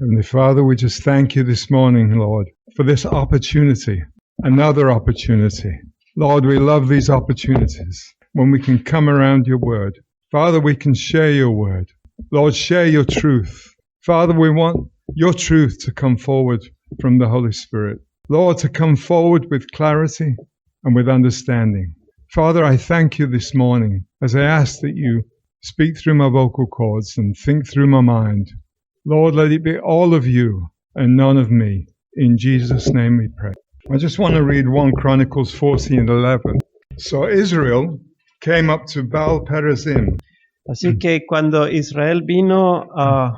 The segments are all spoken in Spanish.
Heavenly Father, we just thank you this morning, Lord, for this opportunity, another opportunity. Lord, we love these opportunities when we can come around your word. Father, we can share your word. Lord, share your truth. Father, we want your truth to come forward from the Holy Spirit. Lord, to come forward with clarity and with understanding. Father, I thank you this morning as I ask that you speak through my vocal cords and think through my mind. Lord, let it be all of you and none of me. In Jesus' name we pray. I just want to read 1 Chronicles 14:11. So Israel came up to Baal Perazim. Así que cuando Israel vino a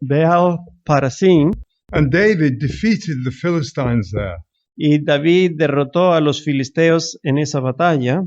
Baal Perazim, And David defeated the Philistines there. y David derrotó a los filisteos en esa batalla,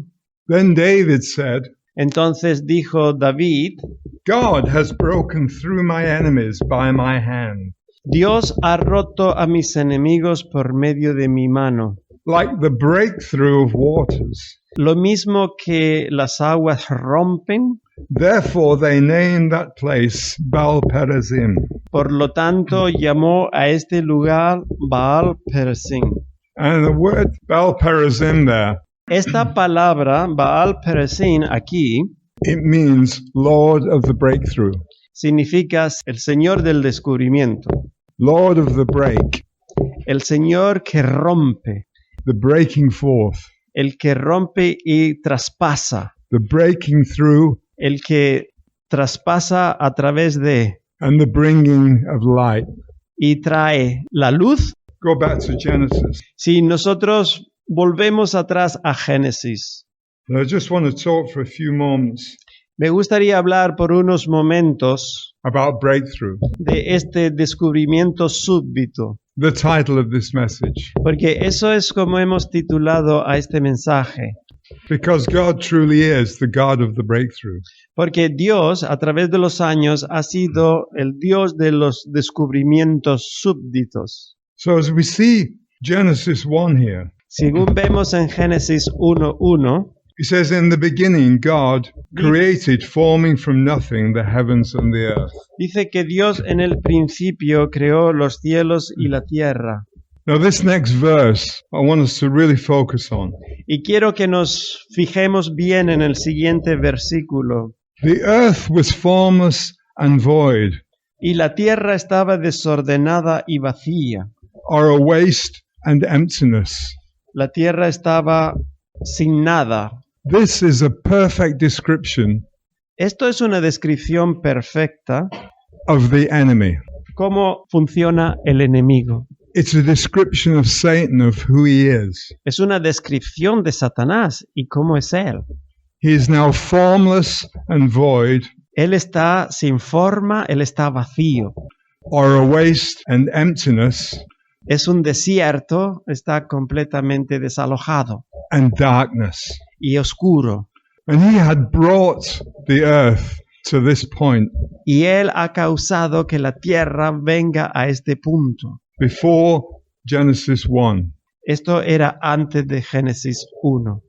Then David said, entonces dijo David, God has broken through my enemies by my hand, Dios ha roto a mis enemigos por medio de mi mano, like the breakthrough of waters. lo mismo que las aguas rompen. Therefore they named that place Baal Perazim. Por lo tanto, llamó a este lugar Baal Perazim. And the word Baal Perazim there, Esta palabra, Baal Perazim, aquí, it means Lord of the breakthrough, significa el Señor del descubrimiento, Lord of the break, el Señor que rompe, the breaking forth, el que rompe y traspasa, the breaking through, el que traspasa a través de and the bringing of light. y trae la luz. Go back to Genesis. Si nosotros volvemos atrás a Génesis, And I just want to talk for a few moments me gustaría hablar por unos momentos about breakthrough, de este descubrimiento súbito, the title of this message, porque eso es como hemos titulado a este mensaje, because God truly is the God of the breakthrough. porque Dios a través de los años ha sido el Dios de los descubrimientos súbditos. So as we see Genesis 1 here, Según vemos en Génesis 1:1, he says, in the beginning, God created, forming from nothing, the heavens and the earth. dice que Dios en el principio creó los cielos y la tierra. Now this next verse, I want us to really focus on. Y quiero que nos fijemos bien en el siguiente versículo. The earth was formless and void, Y la tierra estaba desordenada y vacía. or a waste and emptiness. La tierra estaba sin nada. This is a perfect description Esto es una descripción perfecta of the enemy. cómo funciona el enemigo. It's a description of Satan, of who he is. Es una descripción de Satanás y cómo es él. He is now formless and void, Él está sin forma, él está vacío. or a waste and emptiness, Es un desierto, está completamente desalojado and darkness. y oscuro. And he had brought the earth to this point Y él ha causado que la tierra venga a este punto. before Genesis 1. Esto era antes de Génesis 1.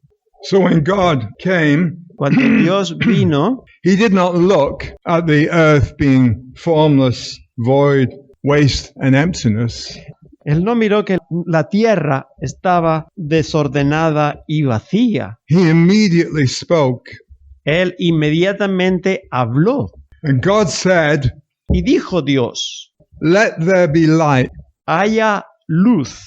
So when God came, Cuando Dios vino, he did not look at the earth being formless, void, waste, and emptiness. él no miró que la tierra estaba desordenada y vacía. He immediately spoke. Él inmediatamente habló And God said, y dijo Dios, let there be light. haya luz.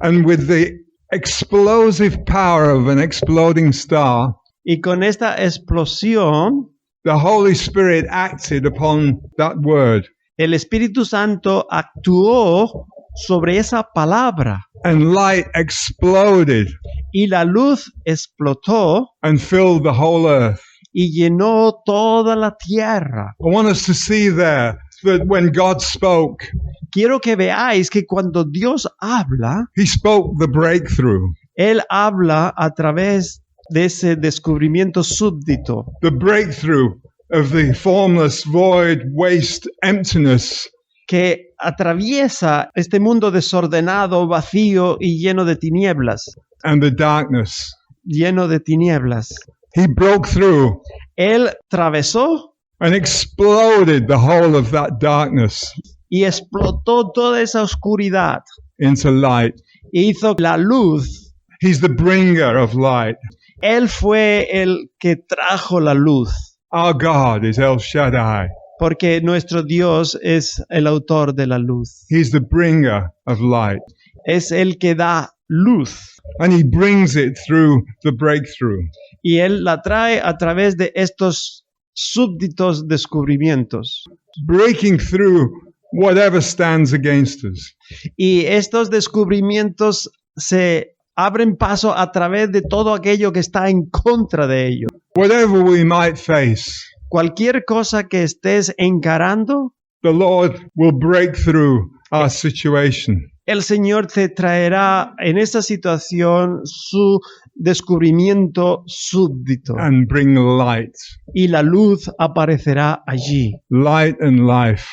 And with the explosive power of an exploding star, Y con esta explosión, the Holy Spirit acted upon that word. el Espíritu Santo actuó sobre esa palabra And light exploded y la luz explotó and filled the whole earth. y llenó toda la tierra. I want us to see there that when God spoke, Quiero que veáis que cuando Dios habla, he spoke the breakthrough, Él habla a través de ese descubrimiento súbdito, the breakthrough of the formless, void, waste, emptiness. que atraviesa este mundo desordenado, vacío y lleno de tinieblas. And the darkness. Lleno de tinieblas. He broke through Él atravesó and exploded the whole of that darkness. y explotó toda esa oscuridad into light. e hizo la luz. He's the bringer of light. Él fue el que trajo la luz, Our God is El Shaddai. porque nuestro Dios es el autor de la luz. He's the bringer of light. Es el que da luz And he brings it through the breakthrough. y Él la trae a través de estos súbditos descubrimientos. Breaking through whatever stands against us. Y estos descubrimientos se abren paso a través de todo aquello que está en contra de ellos. Whatever we might face, Cualquier cosa que estés encarando, the Lord will break through our situation. el Señor te traerá en esa situación su descubrimiento súbdito And bring light. y la luz aparecerá allí. Light and life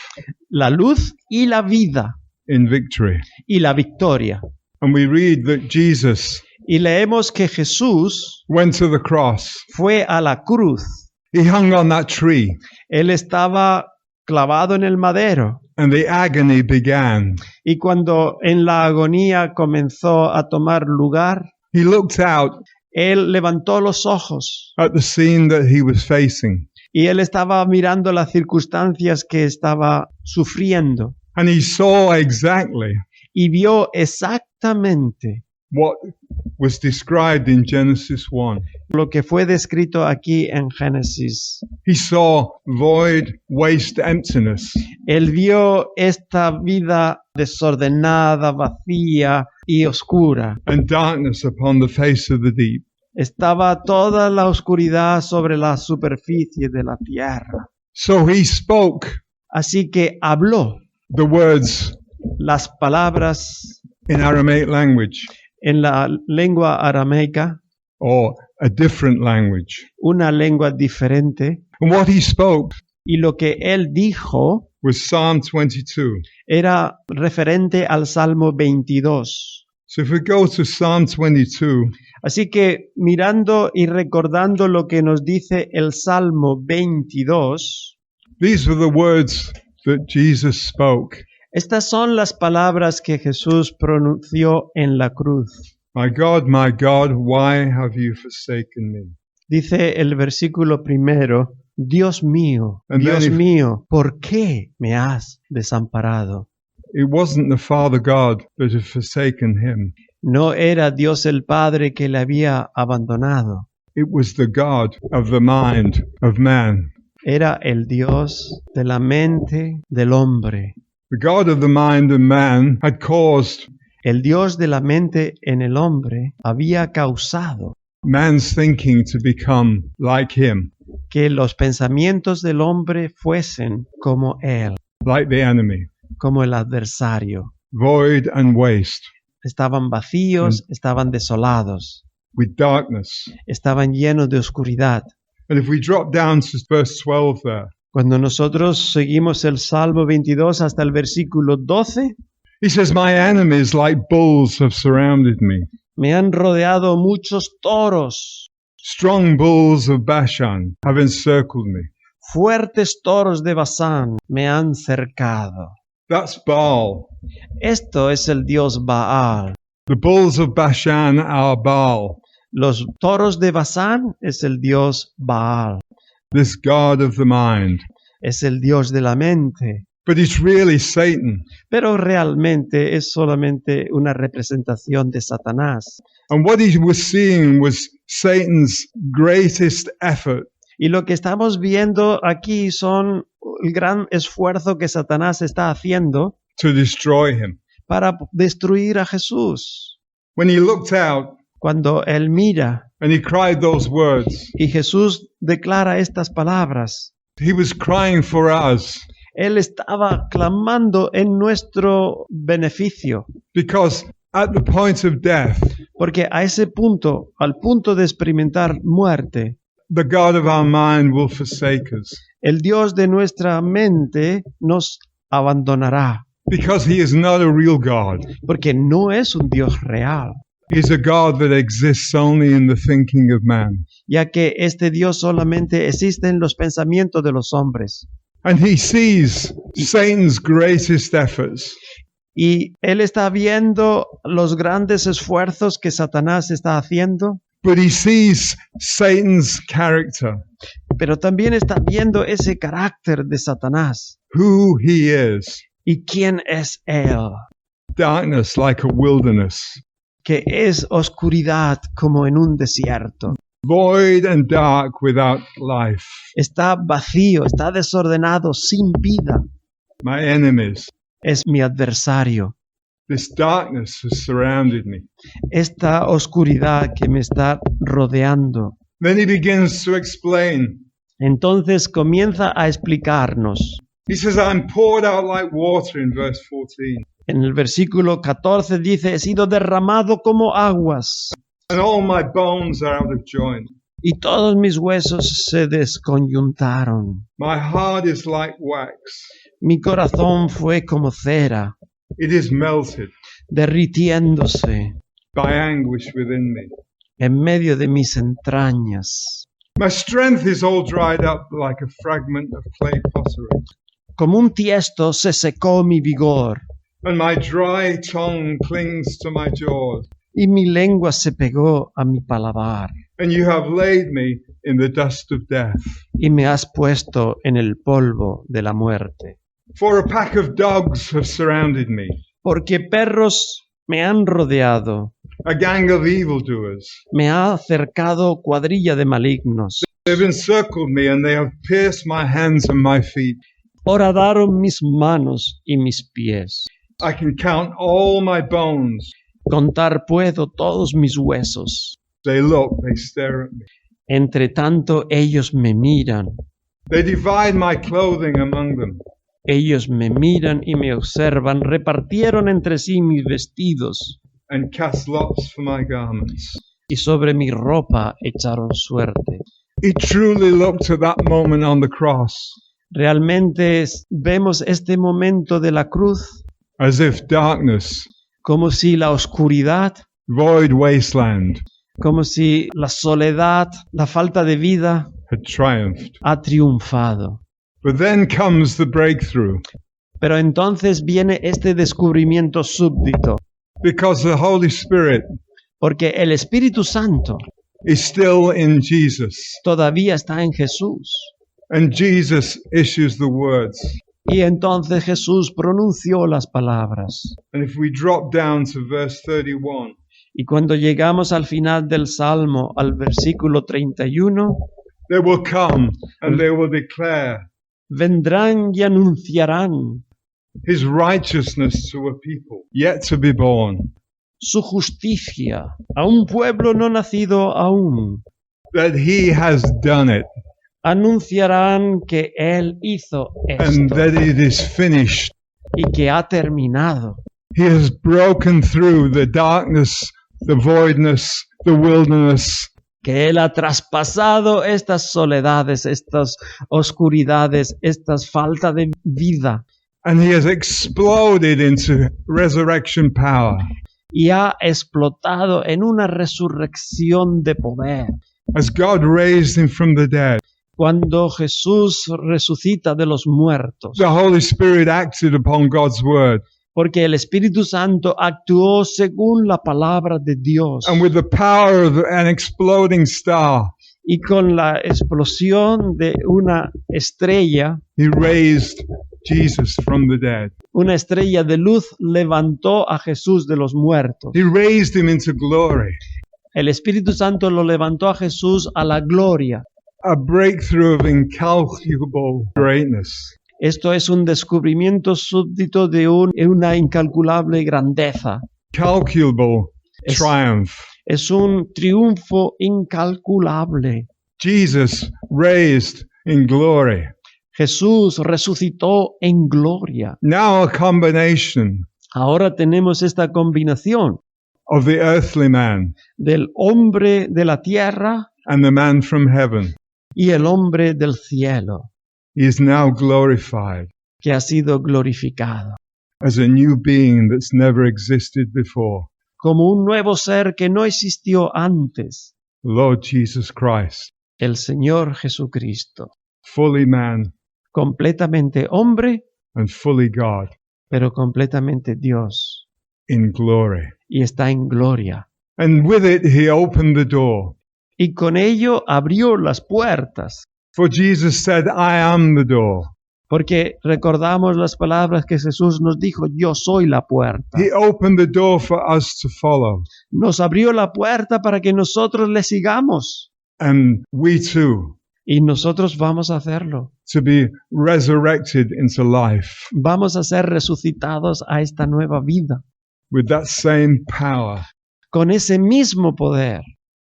La luz y la vida in victory. y la victoria. And we read that Jesus Y leemos que Jesús went to the cross. fue a la cruz. He hung on that tree Él estaba clavado en el madero. and the agony began. Y cuando en la agonía comenzó a tomar lugar, He looked out él levantó los ojos at the scene that he was facing. y él estaba mirando las circunstancias que estaba sufriendo And he saw exactly y vio exactamente what was described in Genesis 1. lo que fue descrito aquí en Génesis. He saw void, waste, emptiness. Él vio esta vida desordenada, vacía y oscura. And darkness upon the face of the deep. Estaba toda la oscuridad sobre la superficie de la tierra. So he spoke Así que habló the words las palabras in Aramaic language en la lengua aramaica, or a different language. una lengua diferente, And what he spoke y lo que él dijo was Psalm 22. era referente al Salmo 22. So if we go to Psalm 22, Así que mirando y recordando lo que nos dice el Salmo 22, these were the words that Jesus spoke. estas son las palabras que Jesús pronunció en la cruz. My God, why have you forsaken me? Dice el versículo primero, Dios mío, And then Dios if- mío, ¿por qué me has desamparado? It wasn't the Father God that had forsaken him. No era Dios el Padre que le había abandonado, It was the God of the mind of man. era el Dios de la mente del hombre. The God of the mind of man had caused El Dios de la mente en el hombre había causado man's thinking to become like him, que los pensamientos del hombre fuesen como él, like the enemy, como el adversario. void and waste, Estaban vacíos, estaban desolados, with darkness. estaban llenos de oscuridad. And if we drop down to verse 12 there, Cuando nosotros seguimos el Salmo 22 hasta el versículo 12, he says, my enemies like bulls have surrounded me. me han rodeado muchos toros, Strong bulls of Bashan have encircled me. fuertes toros de Basán me han cercado. That's Baal. Esto es el dios Baal. The bulls of Bashan are Baal, Los toros de Basán es el dios Baal. this God of the mind. Es el dios de la mente. But it's really Satan. Pero realmente es solamente una representación de Satanás. And what he was seeing was Satan's greatest effort Y lo que estamos viendo aquí son el gran esfuerzo que Satanás está haciendo to destroy him. para destruir a Jesús. When he looked out Cuando él mira and he cried those words, y Jesús declara estas palabras, he was crying for us él estaba clamando en nuestro beneficio, because at the point of death, porque a ese punto, al punto de experimentar muerte, the God of our mind will forsake us el Dios de nuestra mente nos abandonará, because he is not a real God. porque no es un Dios real, He's a God that exists only in the thinking of man. ya que este Dios solamente existe en los pensamientos de los hombres. And he sees Satan's greatest efforts. Y él está viendo los grandes esfuerzos que Satanás está haciendo, But he sees Satan's character, pero también está viendo ese carácter de Satanás. who he is. ¿Y quién es él? Darkness like a wilderness, Que es oscuridad como en un desierto. void and dark without life. Está vacío, está desordenado, sin vida. My enemies, Es mi adversario. this darkness has surrounded me. Esta oscuridad que me está rodeando. Then he begins to explain. Entonces comienza a explicarnos. He says, I'm poured out like water in verse 14, En el versículo 14 dice, he sido derramado como aguas and all my bones are out of joint. y todos mis huesos se desconyuntaron. My heart is like wax. Mi corazón fue como cera, It is melted derritiéndose by anguish within me. en medio de mis entrañas. My strength is all dried up like a fragment of clay pottery, Como un tiesto se secó mi vigor and my dry tongue clings to my jaws. y mi lengua se pegó a mi paladar. And you have laid me in the dust of death. Y me has puesto en el polvo de la muerte. For a pack of dogs have surrounded me, Porque perros me han rodeado, a gang of evildoers. me ha acercado cuadrilla de malignos. They have encircled me, and they have pierced my hands and my feet. Horadaron mis manos y mis pies. I can count all my bones. Contar puedo todos mis huesos. They look, they stare at me. Entre tanto ellos me miran. They divide my clothing among them. Ellos me miran y me observan. Repartieron entre sí mis vestidos. And cast lots for my garments. Y sobre mi ropa echaron suerte. He truly looked at that moment on the cross Realmente vemos este momento de la cruz as if darkness, como si la oscuridad, void wasteland, como si la soledad, la falta de vida had triumphed. ha triunfado. But then comes the breakthrough, Pero entonces viene este descubrimiento súbdito, because the Holy Spirit porque el Espíritu Santo is still in Jesus. todavía está en Jesús. And Jesus issues the words. Y entonces Jesús pronunció las palabras. And if we drop down to verse 31, Y cuando llegamos al final del Salmo, al versículo 31, they will come and they will declare vendrán y anunciarán his righteousness to a people yet to be born, su justicia a un pueblo no nacido aún. that he has done it, Anunciarán que Él hizo and esto that it is finished. y que ha terminado. He has broken through the darkness, the voidness, the wilderness, Que Él ha traspasado estas soledades, estas oscuridades, estas falta de vida and he has exploded into resurrection power. y ha explotado en una resurrección de poder. As God raised him from the dead, Cuando Jesús resucita de los muertos, the Holy Spirit acted upon God's word, porque el Espíritu Santo actuó según la palabra de Dios and with the power of an exploding star, y con la explosión de una estrella, he raised Jesus from the dead. una estrella de luz levantó a Jesús de los muertos. He raised him into glory, El Espíritu Santo lo levantó a Jesús a la gloria. a breakthrough of incalculable greatness. Esto es un descubrimiento súbdito de una incalculable grandeza. Calculable Es- triumph. Es un triunfo incalculable. Jesus raised in glory. Jesús resucitó en gloria. Now a combination Ahora tenemos esta combinación of the earthly man del hombre de la tierra and the man from heaven. y el hombre del cielo, He is now glorified que ha sido glorificado as a new being that's never existed before. como un nuevo ser que no existió antes, Lord Jesus Christ, el Señor Jesucristo, fully man, completamente hombre, and fully God pero completamente Dios. in glory. Y está en gloria. And with it, he opened the door. Y con ello abrió las puertas. For Jesus said, I am the door. Porque recordamos las palabras que Jesús nos dijo, yo soy la puerta. He opened the door for us to follow. Nos abrió la puerta para que nosotros le sigamos. And we too, Y nosotros vamos a hacerlo. to be resurrected into life Vamos a ser resucitados a esta nueva vida. with that same power, Con ese mismo poder.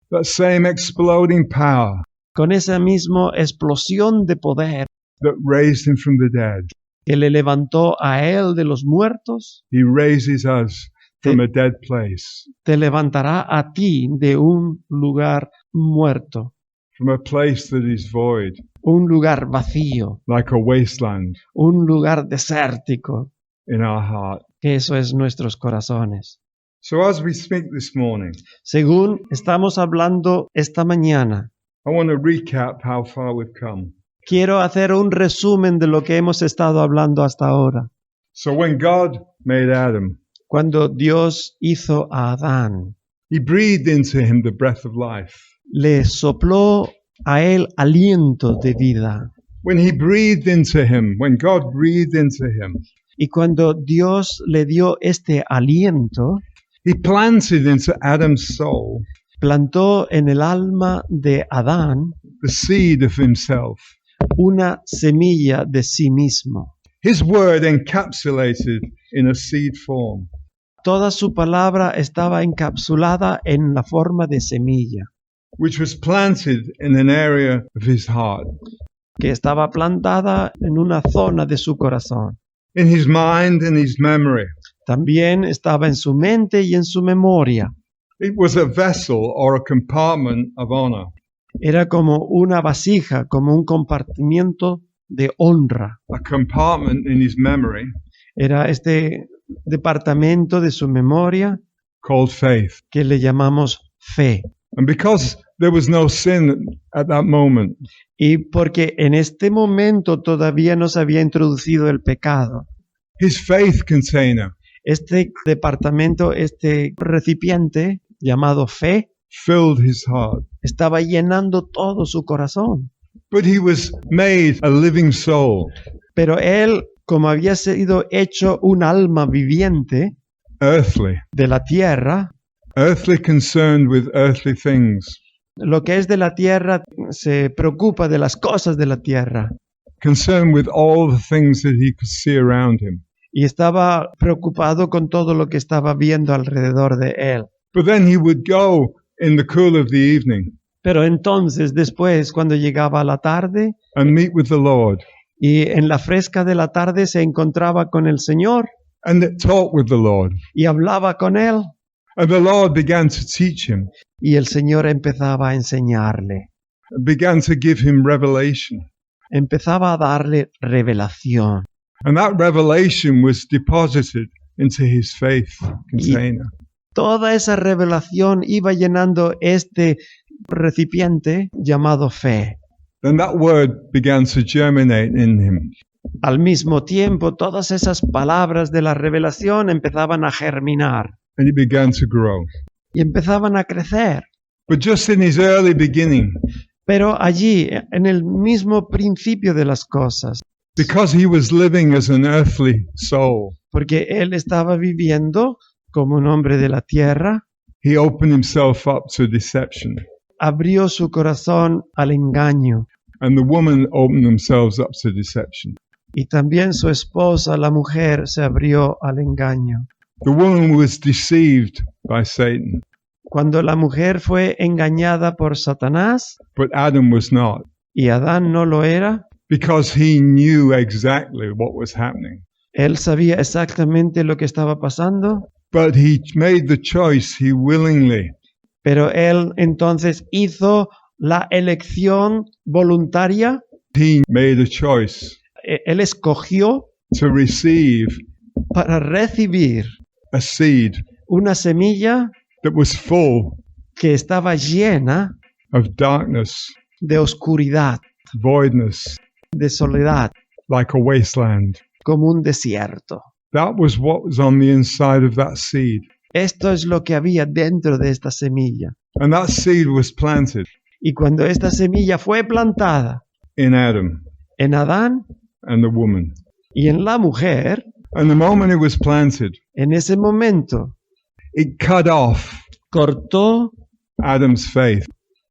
that same exploding power Con esa misma explosión de poder that raised him from the dead. que le levantó a él de los muertos, He raises us from a dead place, te levantará a ti de un lugar muerto, from a place that is void, un lugar vacío, like a wasteland un lugar desértico, in our heart. que eso es nuestros corazones. So as we speak this morning, Según estamos hablando esta mañana, I want to recap how far we've come. quiero hacer un resumen de lo que hemos estado hablando hasta ahora. So when God made Adam, Cuando Dios hizo a Adán, he breathed into him the breath of life. le sopló a él aliento de vida. When he breathed into him, when God breathed into him, Y cuando Dios le dio este aliento, he planted into Adam's soul plantó en el alma de Adán the seed of himself. una semilla de sí mismo. His word encapsulated in a seed form. Toda su palabra estaba encapsulada en la forma de semilla, Which was planted in an area of his heart, que estaba plantada en una zona de su corazón. in his mind and his memory. También estaba en su mente y en su memoria. It was a vessel or a compartment of honor. Era como una vasija, como un compartimiento de honra. A compartment in his memory Era este departamento de su memoria called faith. que le llamamos fe. And because there was no sin at that moment, Y porque en este momento todavía no se había introducido el pecado, his faith container este departamento, este recipiente llamado fe, filled his heart. estaba llenando todo su corazón. But he was made a living soul, Pero él, como había sido hecho un alma viviente earthly, de la tierra, earthly concerned with earthly things, lo que es de la tierra se preocupa de las cosas de la tierra. concerned with all the things that he could see around him. Y estaba preocupado con todo lo que estaba viendo alrededor de él. But then he would go in the cool of the evening Pero entonces, después, cuando llegaba la tarde and meet with the Lord y en la fresca de la tarde se encontraba con el Señor and talk with the Lord. y hablaba con él, And the Lord began to teach him, y el Señor empezaba a enseñarle, began to give him revelation. empezaba a darle revelación. And that revelation was deposited into his faith container. Toda esa revelación iba llenando este recipiente llamado fe. Then that word began to germinate in him. Al mismo tiempo, todas esas palabras de la revelación empezaban a germinar And it began to grow. y empezaban a crecer. But just in his early beginning, Pero allí, en el mismo principio de las cosas, because he was living as an earthly soul, porque él estaba viviendo como un hombre de la tierra, he opened himself up to deception. abrió su corazón al engaño. And the woman opened themselves up to deception. Y también su esposa, la mujer, se abrió al engaño. The woman was deceived by Satan, Cuando la mujer fue engañada por Satanás but Adam was not, y Adán no lo era, because he knew exactly what was happening. él sabía exactamente lo que estaba pasando, But he made the choice, he willingly, pero él entonces hizo la elección voluntaria, he made a choice él escogió to receive para recibir a seed una semilla that was full que estaba llena of darkness, de oscuridad, voidness, de soledad, like a wasteland. como un desierto. That was what was on the inside of that seed. Esto es lo que había dentro de esta semilla. And that seed was planted Y cuando esta semilla fue plantada in Adam en Adán and the woman. y en la mujer, And the moment it was planted, en ese momento it cut off cortó Adam's faith.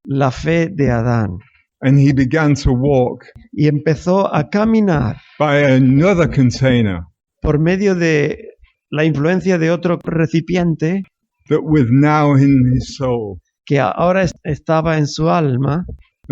la fe de Adán And he began to walk y empezó a caminar by another container por medio de la influencia de otro recipiente that was now in his soul. que ahora estaba en su alma,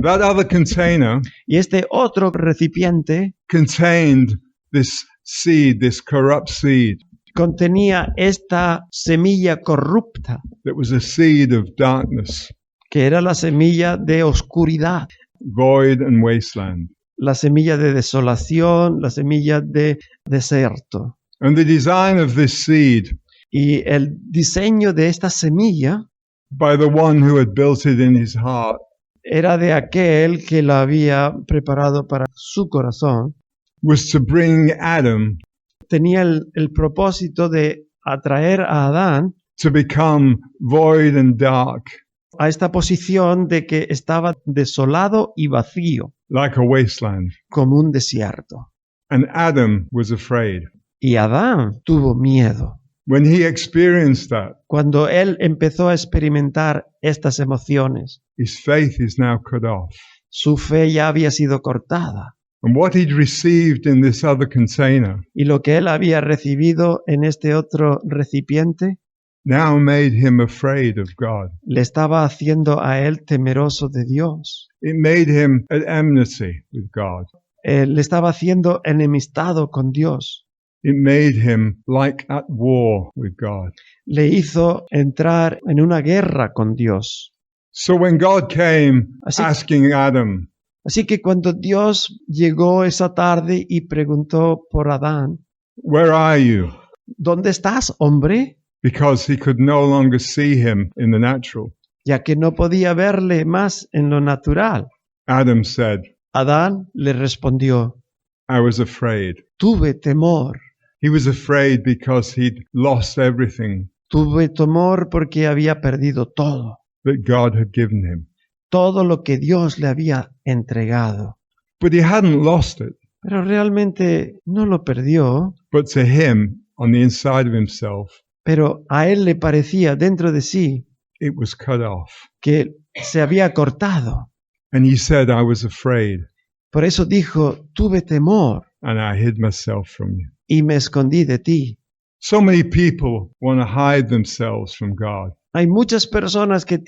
That other container y este otro recipiente contained this seed, this corrupt seed, contenía esta semilla corrupta, that was a seed of darkness, que era la semilla de oscuridad, void and wasteland. la semilla de desolación, la semilla de desierto. And the design of this seed Y el diseño de esta semilla by the one who had built it in his heart era de aquel que la había preparado para su corazón. was to bring Adam Tenía el propósito de atraer a Adán to become void and dark, a esta posición de que estaba desolado y vacío, like a wasteland. como un desierto. And Adam was afraid. Y Adán tuvo miedo. When he experienced that, Cuando él empezó a experimentar estas emociones, his faith is now cut off. su fe ya había sido cortada. And what he'd received in this other container Y lo que él había recibido en este otro recipiente now made him afraid of God. le estaba haciendo a él temeroso de Dios. It made him at enmity with God. Le estaba haciendo enemistado con Dios. It made him like at war with God. Le hizo entrar en una guerra con Dios. So when God came Así- asking Adam, Así que cuando Dios llegó esa tarde y preguntó por Adán, "Where are you?" ¿dónde estás, hombre? Because he could no longer see him in the natural, Ya que no podía verle más en lo natural. Adam said, Adán le respondió, "I was afraid." tuve temor. He was afraid because he'd lost everything Tuve temor porque había perdido todo. that God had given him. Todo lo que Dios le había entregado. But he hadn't lost it. Pero realmente no lo perdió. But to him, on the inside of himself, Pero a él le parecía dentro de sí it was cut off. que se había cortado. And he said, "I was afraid, Por eso dijo, tuve temor and I hid myself from you." y me escondí de ti. So many people want to hide themselves from God. Hay muchas personas que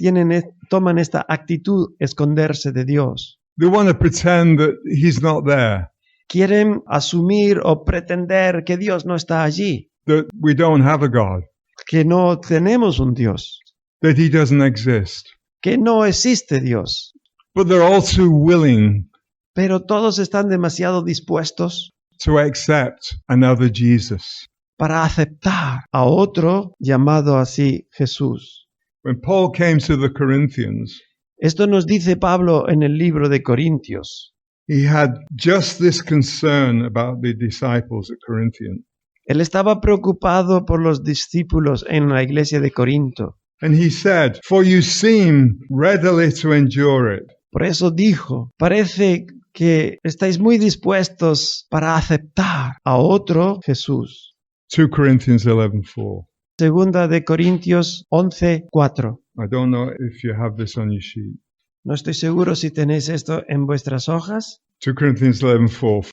toman esta actitud, esconderse de Dios. They want to pretend that he's not there, Quieren asumir o pretender que Dios no está allí, that we don't have a God, que no tenemos un Dios, that he doesn't exist. que no existe Dios. But they're all too willing Pero todos están demasiado dispuestos to accept another Jesus. para aceptar a otro llamado así Jesús. When Paul came to the Corinthians, Esto nos dice Pablo en el libro de Corintios. he had just this concern about the disciples at Corinthian. Él estaba preocupado por los discípulos en la iglesia de Corinto. And he said, "For you seem readily to endure it." Por eso dijo, parece que estáis muy dispuestos para aceptar a otro Jesús. 2 Corinthians 11:4. Segunda de Corintios 11:4. I don't know if you have this on your sheet. No estoy seguro si tenéis esto en vuestras hojas. 2 Corinthians 11:4.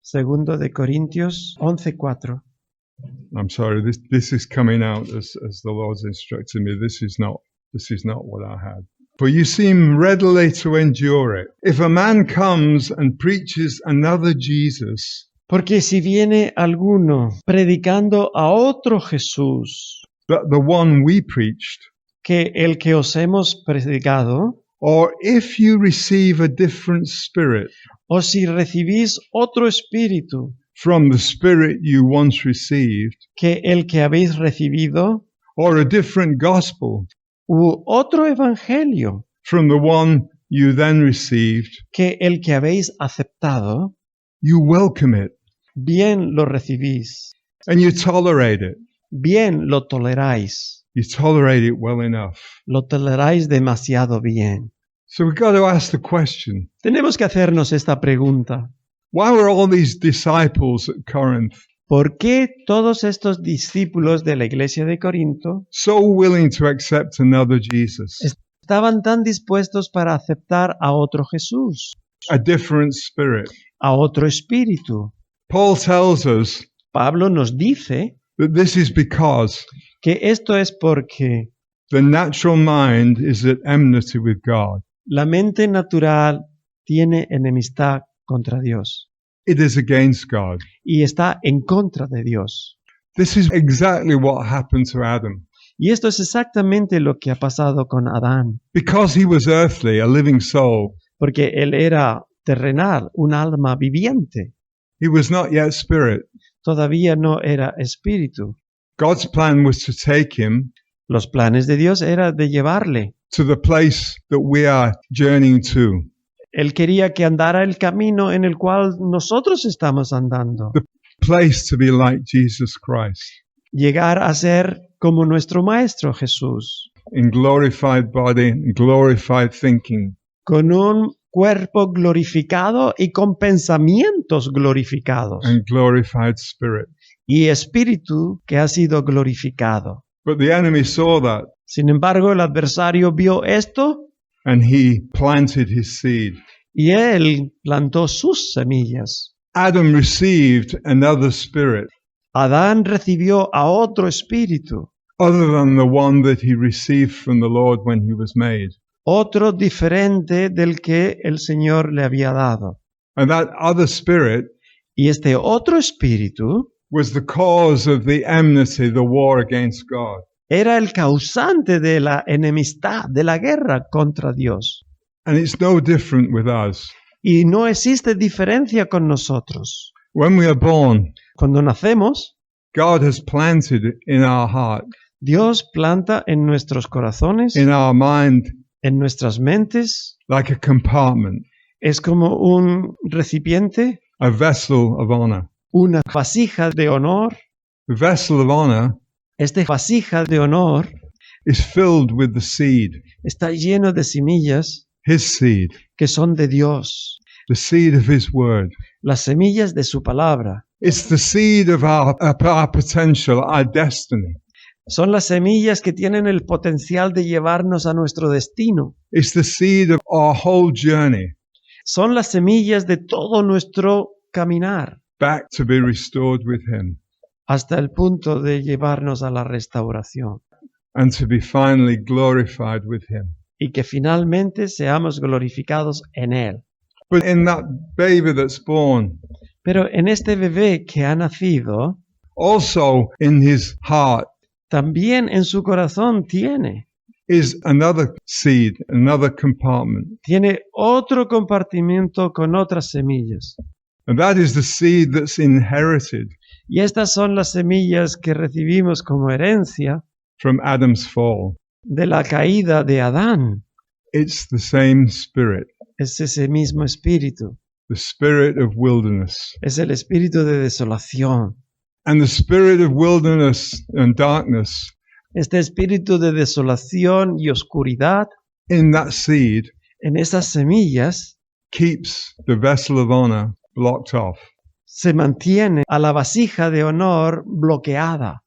Segundo de Corintios 11:4. I'm sorry, this is coming out as the Lord's instructed me. This is not what I had. For you seem readily to endure it. If a man comes and preaches another Jesus, Porque si viene alguno predicando a otro Jesús but the one we preached, que el que os hemos predicado, or if you receive a different spirit o si recibís otro espíritu from the spirit you once received, que el que habéis recibido, or a different gospel u otro evangelio from the one you then received, que el que habéis aceptado, you welcome it, bien lo recibís, and you tolerate it. bien lo toleráis, You tolerate it well enough. lo toleráis demasiado bien. So we've got to ask the question, Tenemos que hacernos esta pregunta. why were all these disciples at Corinth ¿Por qué todos estos discípulos de la iglesia de Corinto so willing to accept another Jesus, estaban tan dispuestos para aceptar a otro Jesús, a different spirit? a otro espíritu? Paul tells us Pablo nos dice that this is because que esto es porque the natural mind is at enmity with God. la mente natural tiene enemistad contra Dios It is against God. y está en contra de Dios. This is exactly what happened to Adam. Y esto es exactamente lo que ha pasado con Adán, Because he was earthly, a living soul, porque él era terrenal, un alma viviente, he was not yet spirit. todavía no era espíritu. God's plan was to take him Los planes de Dios era de llevarle. to the place that we are journeying to, Él quería que andara el camino en el cual nosotros estamos andando. place to be like Jesus Christ, Llegar a ser como nuestro Maestro Jesús, in glorified body, in glorified thinking, con un cuerpo glorificado y con pensamientos glorificados, and glorified spirit. y espíritu que ha sido glorificado. But the enemy saw that, Sin embargo, el adversario vio esto and he planted his seed. y él plantó sus semillas. Adam received another spirit Adán recibió a otro espíritu, other than the one that he received from the Lord when he was made. otro diferente del que el Señor le había dado. And that other spirit Y este otro espíritu was the cause of the enmity, the war against God. era el causante de la enemistad, de la guerra contra Dios. And it's no different with us. Y no existe diferencia con nosotros. When we are born, Cuando nacemos, God has planted in our heart, Dios planta en nuestros corazones, in our mind, en nuestras mentes, like a compartment, es como un recipiente, a vessel of honor. una vasija de honor. The vessel of honor Esta vasija de honor is filled with the seed, está lleno de semillas His seed, que son de Dios, the seed of His word. las semillas de su palabra. It's the seed of our potential, our destiny. Son las semillas que tienen el potencial de llevarnos a nuestro destino. It's the seed of our whole journey Son las semillas de todo nuestro caminar back to be restored with Him hasta el punto de llevarnos a la restauración and to be finally glorified with Him. y que finalmente seamos glorificados en Él. But in that baby that's born, Pero en este bebé que ha nacido, also in his heart también en su corazón tiene another seed, another compartment. tiene otro compartimiento con otras semillas. And that is the seed that's inherited Y estas son las semillas que recibimos como herencia from Adam's fall. de la caída de Adán. It's the same spirit, Es ese mismo espíritu. the spirit of wilderness. Es el espíritu de desolación. And the spirit of wilderness and darkness Este espíritu de desolación y oscuridad in that seed en esas semillas keeps the vessel of honor blocked off. se mantiene a la vasija de honor bloqueada.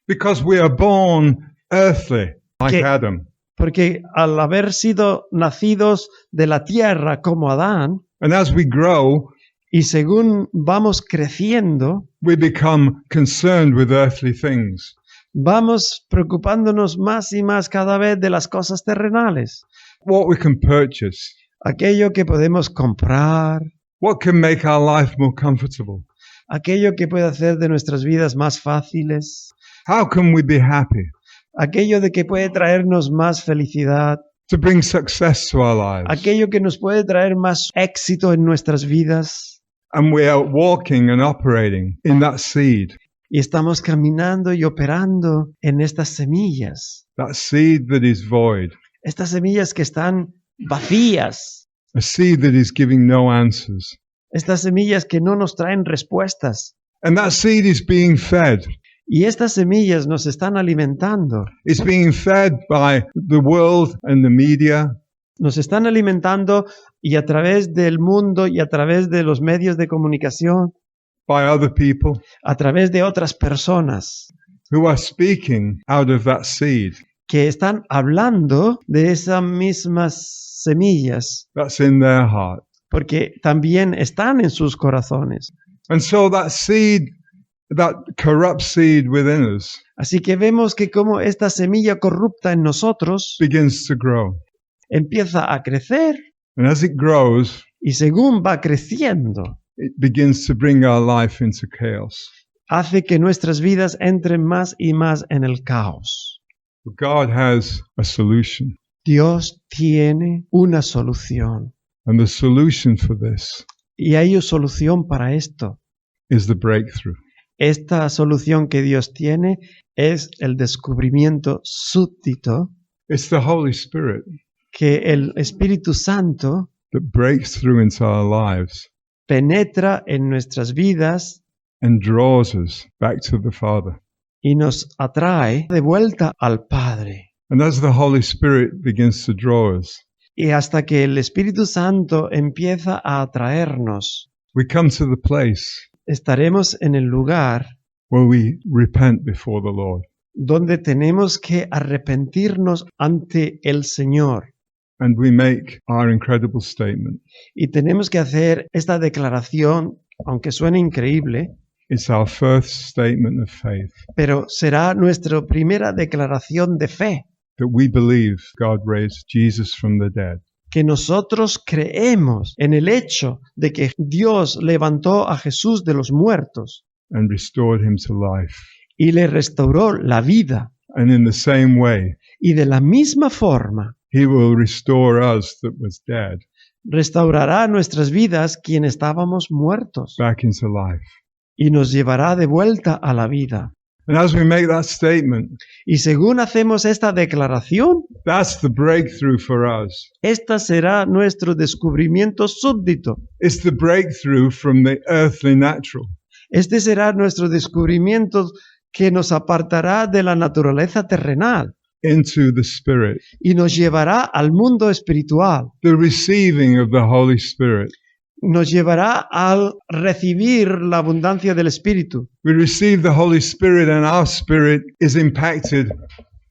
Because we are born earthly, like Que- Adam. Porque al haber sido nacidos de la tierra como Adán, And as we grow, y según vamos creciendo, we become concerned with earthly things. vamos preocupándonos más y más cada vez de las cosas terrenales. What we can purchase, Aquello que podemos comprar, what can make our life more comfortable. aquello que puede hacer de nuestras vidas más fáciles, How can we be happy? aquello de que puede traernos más felicidad, To bring success to our lives. aquello que nos puede traer más éxito en nuestras vidas. And we are walking and operating in that seed. Y estamos caminando y operando en estas semillas. That seed that is void. Estas semillas que están vacías. A seed that is giving no answers. estas semillas que no nos traen respuestas. And that seed is being fed. Y estas semillas nos están alimentando. It's being fed by the world and the media. Nos están alimentando y a través del mundo y a través de los medios de comunicación, By other people a través de otras personas who are speaking out of that seed que están hablando de esas mismas semillas, that's in their heart. porque también están en sus corazones. And so that seed, that corrupt seed within us, Así que vemos que como esta semilla corrupta en nosotros begins to grow. empieza a crecer And as it grows, y según va creciendo, it begins to bring our life into chaos. hace que nuestras vidas entren más y más en el caos. But God has a solution. Dios tiene una solución. And the solution for this Y hay solución para esto. is the breakthrough. Esta solución que Dios tiene es el descubrimiento súbdito It's the Holy Spirit que el Espíritu Santo that breaks through into our lives penetra en nuestras vidas and draws us back to the Father. y nos atrae de vuelta al Padre. And as the Holy Spirit begins to draw us, Y hasta que el Espíritu Santo empieza a atraernos, we come to the place estaremos en el lugar where we repent before the Lord. donde tenemos que arrepentirnos ante el Señor. And we make our incredible statement. Y tenemos que hacer esta declaración, aunque suene increíble, It's our first statement of faith pero será nuestra primera declaración de fe, that we believe God raised Jesus from the dead. que nosotros creemos en el hecho de que Dios levantó a Jesús de los muertos And restored him to life. y le restauró la vida. And in the same way, Y de la misma forma, he will restore us that was dead restaurará nuestras vidas quienes estábamos muertos back into life. y nos llevará de vuelta a la vida. And as we make that statement, Y según hacemos esta declaración, that's the breakthrough for us. esta será nuestro descubrimiento súbdito. It's the breakthrough from the earthly natural Este será nuestro descubrimiento que nos apartará de la naturaleza terrenal into the Spirit, y nos llevará al mundo espiritual. the receiving of the Holy Spirit. Nos llevará al recibir la abundancia del Espíritu. We receive the Holy Spirit and our spirit is impacted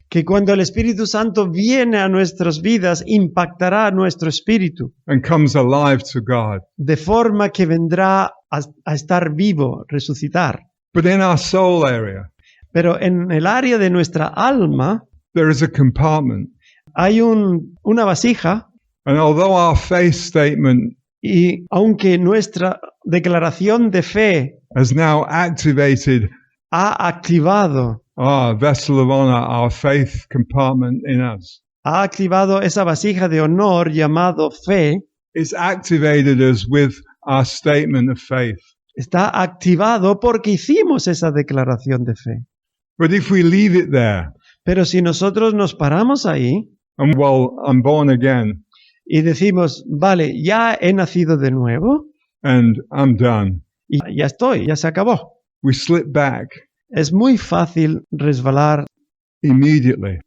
Que cuando el Espíritu Santo viene a nuestras vidas, impactará nuestro espíritu, and comes alive to God. de forma que vendrá a estar vivo, resucitar. But in our soul area, Pero en el área de nuestra alma there is a compartment. hay una vasija, And although our faith statement y aunque nuestra declaración de fe has now activated ha activado our vessel of honor, our faith compartment in us, esa vasija de honor llamado fe, it's activated us with our statement of faith. está activado porque hicimos esa declaración de fe. But if we leave it there, Pero si nosotros nos paramos ahí and well, I'm born again y decimos, vale, ya he nacido de nuevo and I'm done, y ya estoy, ya se acabó. we slip back Es muy fácil resbalar immediately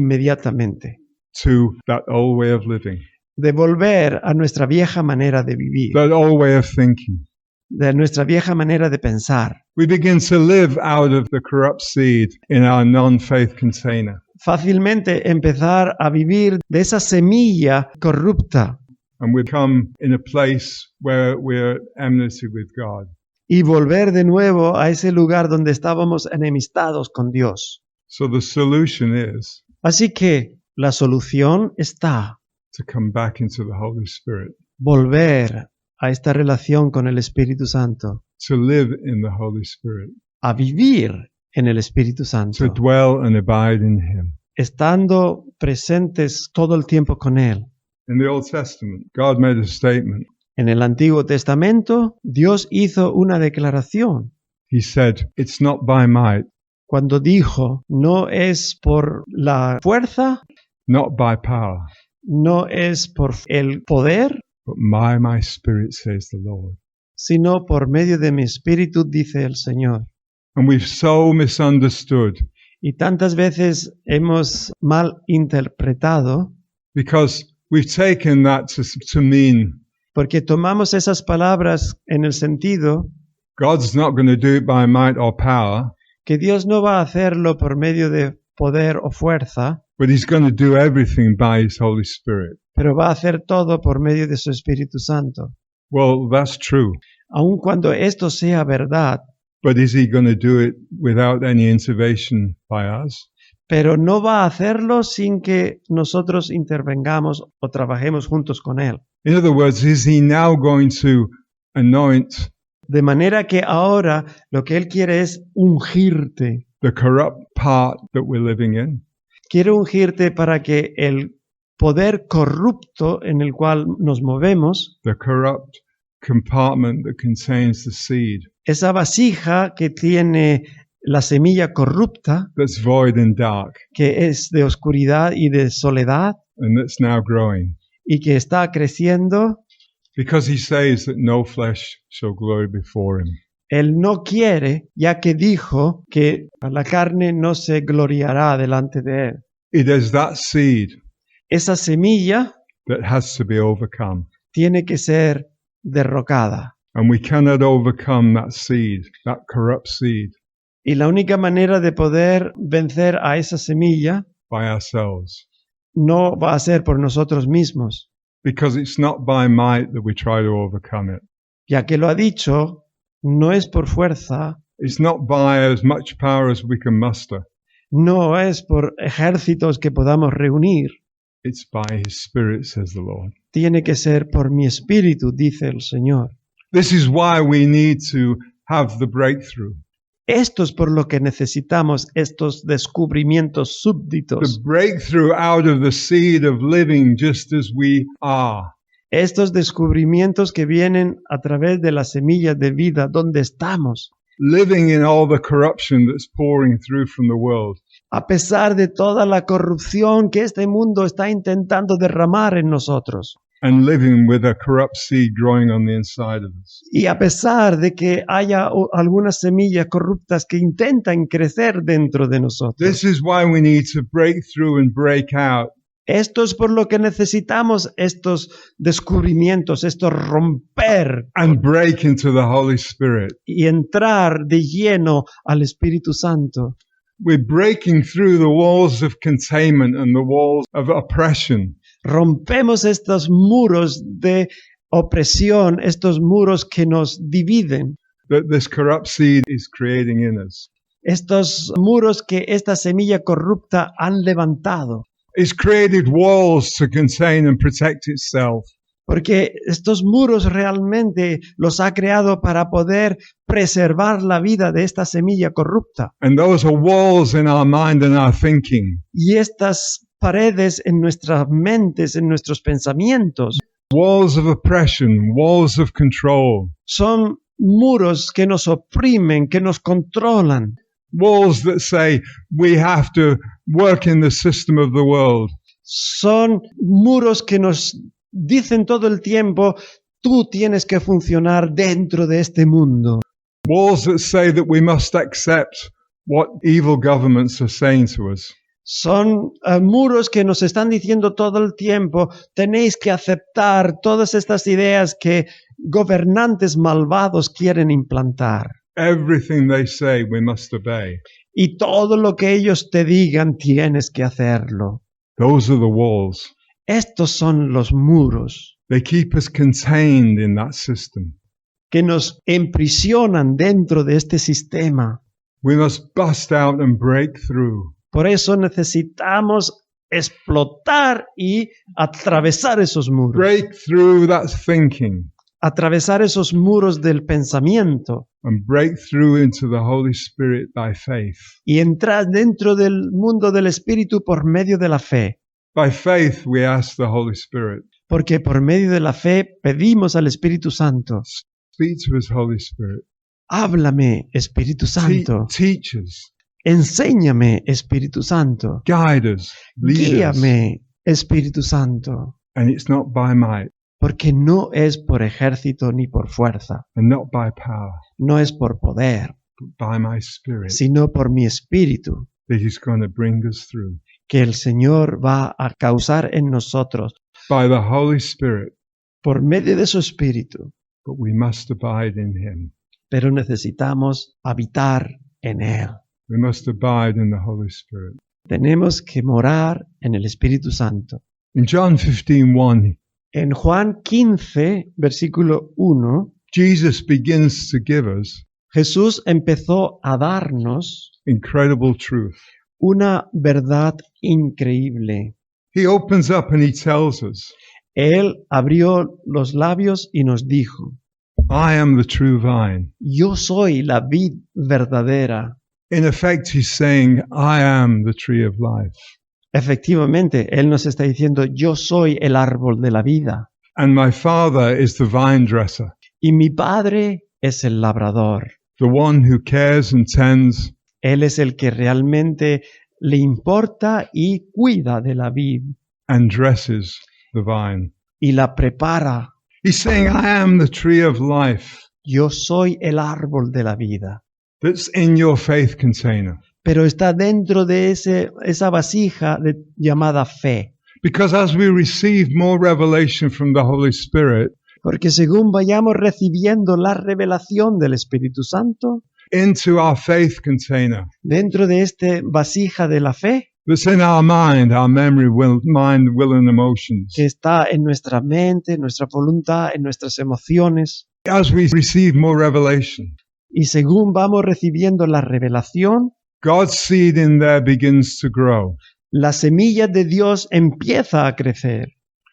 inmediatamente, to that old way of living, de volver a nuestra vieja manera de vivir, that old way of thinking. de nuestra vieja manera de pensar. We begin to live out of the corrupt seed in our non-faith container. Fácilmente empezar a vivir de esa semilla corrupta And we come in a place where we're at enmity with God. y volver de nuevo a ese lugar donde estábamos enemistados con Dios. So the solution is Así que la solución está to come back into the Holy Spirit, volver a esta relación con el Espíritu Santo, to live in the Holy Spirit, a vivir en el Espíritu to Santo, dwell and abide in Him. estando presentes todo el tiempo con Él. In the Old Testament, God made a statement. En el Antiguo Testamento, Dios hizo una declaración He said, "It's not by might, cuando dijo, no es por la fuerza, not by power, no es por el poder, but by my Spirit, says the Lord." sino por medio de mi espíritu, dice el Señor. And we've so misunderstood Y tantas veces hemos mal interpretado because we've taken that to mean porque tomamos esas palabras en el sentido God's not going to do it by might or power, que Dios no va a hacerlo por medio de poder o fuerza, but He's going to do everything by His Holy Spirit. pero va a hacer todo por medio de su Espíritu Santo. Well, that's true. Aun cuando esto sea verdad, But is He going to do it without any intervention by us? pero no va a hacerlo sin que nosotros intervengamos o trabajemos juntos con Él. In other words, is He now going to anoint De manera que ahora lo que Él quiere es ungirte. the corrupt part that we're living in? Quiere ungirte para que el poder corrupto en el cual nos movemos, The corrupt compartment that contains the seed esa vasija que tiene la semilla corrupta, that's void and dark que es de oscuridad y de soledad and that's now growing. y que está creciendo, Because He says that no flesh shall glory before Him. Él no quiere, ya que dijo que la carne no se gloriará delante de Él. It is that seed Esa semilla that has to be overcome. tiene que ser derrocada. And we cannot overcome that seed, that corrupt seed, Y la única manera de poder vencer a esa semilla by ourselves. no va a ser por nosotros mismos, Because it's not by might that we try to overcome it. ya que lo ha dicho, no es por fuerza, It's not by as much power as we can muster. no es por ejércitos que podamos reunir, It's by His Spirit, says the Lord. tiene que ser por mi espíritu, dice el Señor. This is why we need to have the breakthrough. Esto es por lo que necesitamos estos descubrimientos The súbditos, breakthrough out of the seed of living just as we are. estos descubrimientos que vienen a través de la semilla de vida donde estamos, Living in all the corruption that's pouring through from the world. a pesar de toda la corrupción que este mundo está intentando derramar en nosotros. And living with a corrupt seed growing on the inside of us. Y a pesar de que haya algunas semillas corruptas que intentan crecer dentro de nosotros. This is why we need to break through and break out. Esto es por lo que necesitamos estos descubrimientos, esto romper And break into the Holy Spirit. y entrar de lleno al Espíritu Santo. We're breaking through the walls of containment and the walls of oppression. Rompemos estos muros de opresión, estos muros que nos dividen, That this corrupt seed is creating in us. estos muros que esta semilla corrupta han levantado. It's created walls to contain and protect itself. Porque estos muros realmente los ha creado para poder preservar la vida de esta semilla corrupta. And those are walls in our mind and our thinking. Y estas paredes en nuestras mentes, en nuestros pensamientos, Walls of oppression, walls of control. son muros que nos oprimen, que nos controlan. Walls that say we have to work in the system of the world. Son muros que nos dicen todo el tiempo, tú tienes que funcionar dentro de este mundo. Walls that say that we must accept what evil governments are saying to us. Son muros que nos están diciendo todo el tiempo, tenéis que aceptar todas estas ideas que gobernantes malvados quieren implantar. Everything they say we must obey. Y todo lo que ellos te digan tienes que hacerlo. Those are the walls. Estos son los muros They keep us contained in that system. que nos emprisionan dentro de este sistema. We must bust out and break through. Por eso necesitamos explotar y atravesar esos muros. Break through that thinking Atravesar esos muros del pensamiento and break through into the Holy Spirit by faith. y entrar dentro del mundo del Espíritu por medio de la fe. By faith, we ask the Holy Spirit. Porque por medio de la fe pedimos al Espíritu Santo. Speak to His Holy Spirit. Háblame, Espíritu Santo. Teach us. Enséñame, Espíritu Santo. Guide us. Lead us. Guíame, Espíritu Santo. And it's not by might. porque no es por ejército ni por fuerza, and not by power, no es por poder, but by my Spirit, sino por mi espíritu, that He's going to bring us through. que el Señor va a causar en nosotros By the Holy Spirit, por medio de su espíritu, but we must abide in Him. pero necesitamos habitar en Él. We must abide in the Holy Spirit. Tenemos que morar en el Espíritu Santo. In John 15:1, En Juan 15, versículo 1, Jesus begins to give us Jesús empezó a darnos incredible truth. una verdad increíble. He opens up and He tells us, Él abrió los labios y nos dijo, I am the true vine. yo soy la vid verdadera. In effect, He's saying, I am the tree of life. Efectivamente, Él nos está diciendo, yo soy el árbol de la vida And my Father is the vine dresser, y mi Padre es el labrador. the one who cares and tends Él es el que realmente le importa y cuida de la vid and dresses the vine. y la prepara. He's saying, I am the tree of life Yo soy el árbol de la vida, that's in your faith container. pero está dentro de esa vasija llamada fe. Because as we receive more revelation from the Holy Spirit Porque según vayamos recibiendo la revelación del Espíritu Santo into our faith container dentro de esta vasija de la fe that's in our mind, our memory, mind, will, and emotions. que está en nuestra mente, en nuestra voluntad, en nuestras emociones, As we receive more revelation, y según vamos recibiendo la revelación, God's seed in there begins to grow. la semilla de Dios empieza a crecer.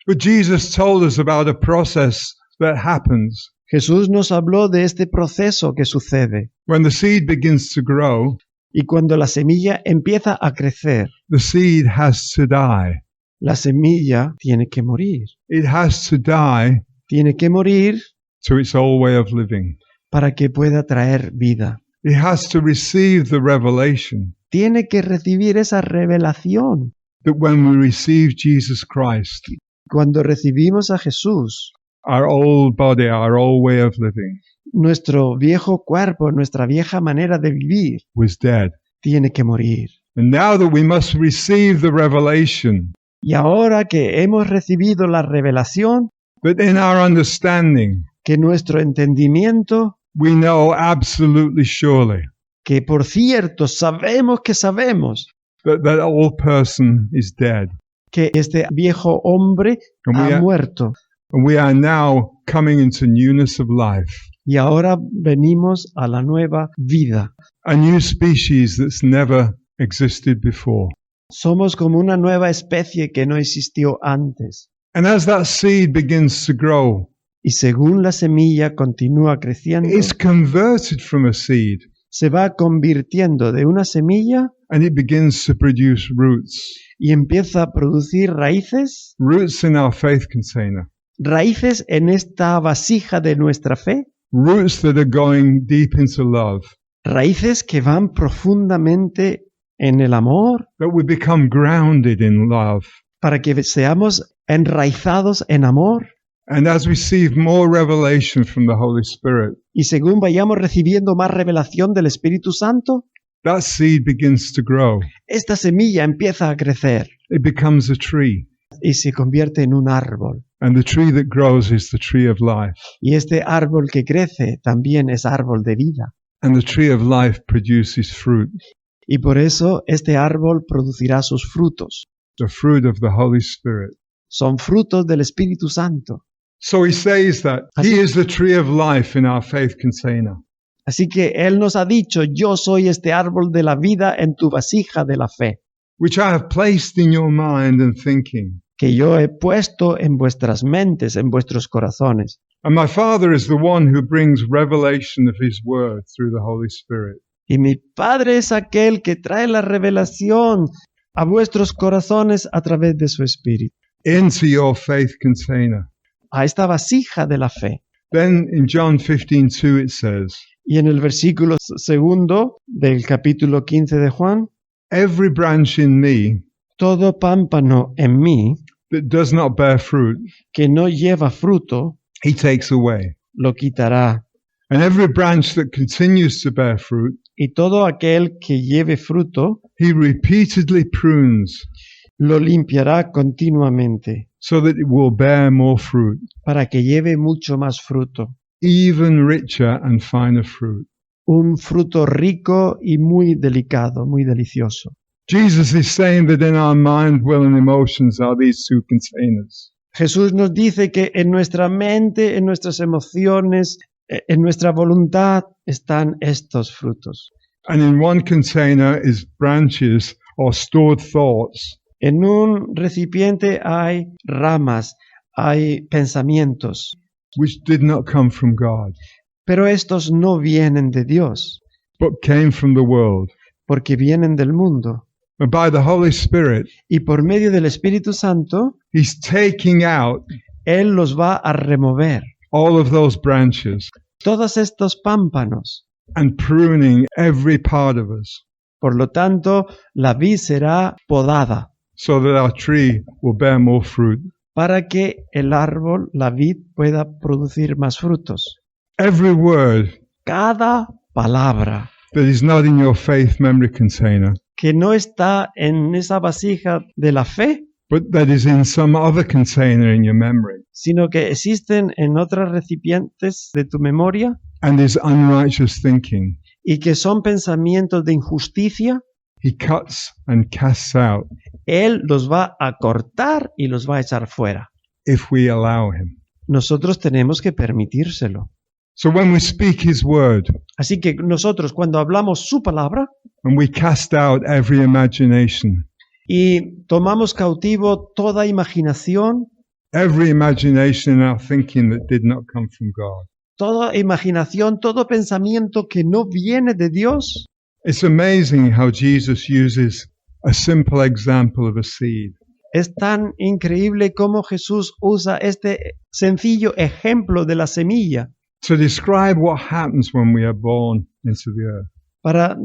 But Jesus told us about a process that happens Jesús nos habló de este proceso que sucede. when the seed begins to grow. Y cuando la semilla empieza a crecer, The seed has to die. la semilla tiene que morir. It has to die Tiene que morir to its old way of living. para que pueda traer vida. It has to receive the revelation Tiene que recibir esa revelación. that when we receive Jesus Christ, Cuando recibimos a Jesús, our old body, our old way of living nuestro viejo cuerpo, nuestra vieja manera de vivir, was dead. tiene que morir. And now that we must receive the revelation, Y ahora que hemos recibido la revelación, that in our understanding, que nuestro entendimiento, we know absolutely surely que por cierto sabemos that that old person is dead. que este viejo hombre And we ha are, muerto. and we are now coming into newness of life, Y ahora venimos a la nueva vida. a new species that's never existed before. Somos como una nueva especie que no existió antes. And as that seed begins to grow, Y según la semilla continúa creciendo, it's converted from a seed se va convirtiendo de una semilla and it begins to produce roots. y empieza a producir raíces, Roots in our faith container. raíces en esta vasija de nuestra fe, Roots that are going deep into love. raíces que van profundamente en el amor That we become grounded in love. para que seamos enraizados en amor. And as we receive more revelation from the Holy Spirit, Y según vayamos recibiendo más revelación del Espíritu Santo, that seed begins to grow. esta semilla empieza a crecer It becomes a tree. y se convierte en un árbol. And the tree that grows is the tree of life. Y este árbol que crece también es árbol de vida. And the tree of life produces fruit, Y por eso este árbol producirá sus frutos. the fruit of the Holy Spirit. Son frutos del Espíritu Santo. So he says that he is the tree of life in our faith container. Así que Él nos ha dicho, yo soy este árbol de la vida en tu vasija de la fe, which I have placed in your mind and thinking. que yo he puesto en vuestras mentes, en vuestros corazones. And my Father is the one who brings revelation of his word through the Holy Spirit. Y mi Padre es aquel que trae la revelación a vuestros corazones a través de su Espíritu, Into your faith container. a esta vasija de la fe. Then in John 15:2 it says, Y en el versículo segundo del capítulo 15 de Juan, every branch in me todo pámpano en mí that does not bear fruit, que no lleva fruto, he takes away. lo quitará. And every branch that continues to bear fruit, Y todo aquel que lleve fruto, he repeatedly prunes lo limpiará continuamente, so that it will bear more fruit, para que lleve mucho más fruto. even richer and finer fruit. Un fruto rico y muy delicado, muy delicioso. Jesus is saying that in our mind, will, and emotions are these two containers. Jesús nos dice que en nuestra mente, en nuestras emociones, en nuestra voluntad están estos frutos. And in one container is branches or stored thoughts, En un recipiente hay ramas, hay pensamientos, which did not come from God, pero estos no vienen de Dios, but came from the world. porque vienen del mundo. And by the Holy Spirit, Y por medio del Espíritu Santo, he's taking out Él los va a remover. all of those branches Todos estos pámpanos. and pruning every part of us Por lo tanto, la vid será podada so that our tree will bear more fruit. para que el árbol, la vid, pueda producir más frutos. Every word Cada palabra that is not in your faith memory container, que no está en esa vasija de la fe, but that is in some other container in your memory, sino que existen en otros recipientes de tu memoria and is unrighteous thinking, y que son pensamientos de injusticia, he cuts and casts out Él los va a cortar y los va a echar fuera. if we allow him. Nosotros tenemos que permitírselo. So when we speak his word Así que nosotros cuando hablamos su palabra and we cast out every imagination, y tomamos cautivo toda imaginación, every imagination in our thinking that did not come from God, toda imaginación, todo pensamiento que no viene de Dios, it's amazing how Jesus uses a simple example of a seed. es tan increíble cómo Jesús usa este sencillo ejemplo de la semilla To describe what happens when we are born into the earth. para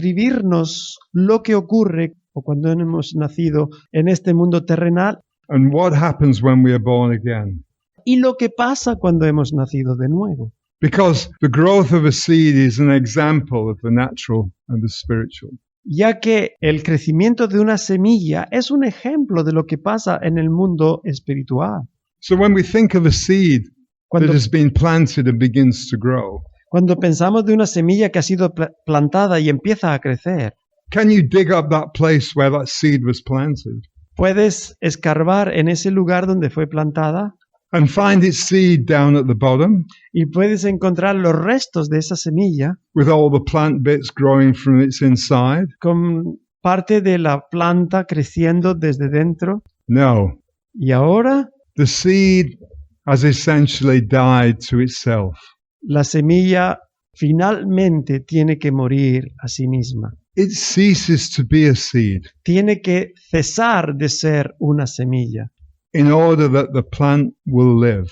describirnos lo que ocurre o cuando hemos nacido en este mundo terrenal And what happens when we are born again. y lo que pasa cuando hemos nacido de nuevo. Because the growth of a seed is an example of the natural and the spiritual. Ya que el crecimiento de una semilla es un ejemplo de lo que pasa en el mundo espiritual. So when we think of a seed Cuando, that has been planted and begins to grow, cuando pensamos de una semilla que ha sido plantada y empieza a crecer, can you dig up that place where that seed was planted puedes escarbar en ese lugar donde fue plantada and find its seed down at the bottom y puedes encontrar los restos de esa semilla with all the plant bits growing from its inside? con parte de la planta creciendo desde dentro? No. Y ahora The seed has essentially died to itself. la semilla finalmente tiene que morir a sí misma. It ceases to be a seed Tiene que cesar de ser una semilla, in order that the plant will live.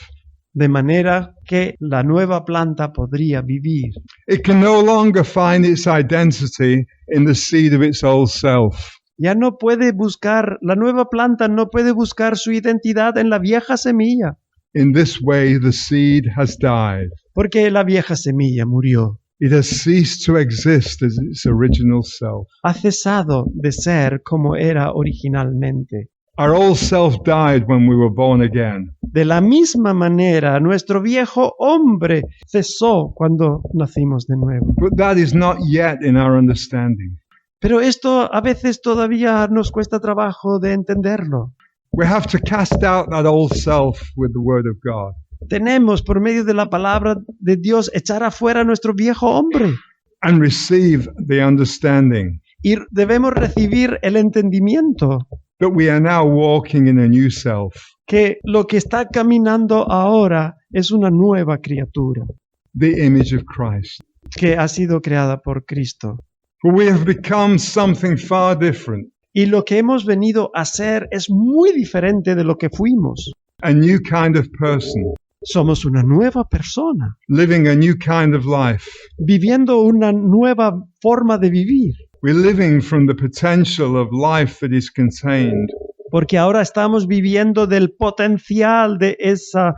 de manera que la nueva planta podría vivir. It can no longer find its identity in the seed of its old self. Ya no puede buscar, la nueva planta no puede buscar su identidad en la vieja semilla, In this way, the seed has died. porque la vieja semilla murió. It has ceased to exist as its original self. Ha cesado de ser como era originalmente. Our old self died when we were born again. De la misma manera, nuestro viejo hombre cesó cuando nacimos de nuevo. But that is not yet in our understanding. Pero esto a veces todavía nos cuesta trabajo de entenderlo. We have to cast out that old self with the Word of God. Tenemos, por medio de la palabra de Dios, echar afuera nuestro viejo hombre. And receive the understanding Y debemos recibir el entendimiento that we are now walking in a new self, que lo que está caminando ahora es una nueva criatura the image of Christ. que ha sido creada por Cristo. For we have become something far different, Y lo que hemos venido a ser es muy diferente de lo que fuimos. a new kind of person, Somos una nueva persona, living a new kind of life. viviendo una nueva forma de vivir. We're living from the potential of life that is contained porque ahora estamos viviendo del potencial de esa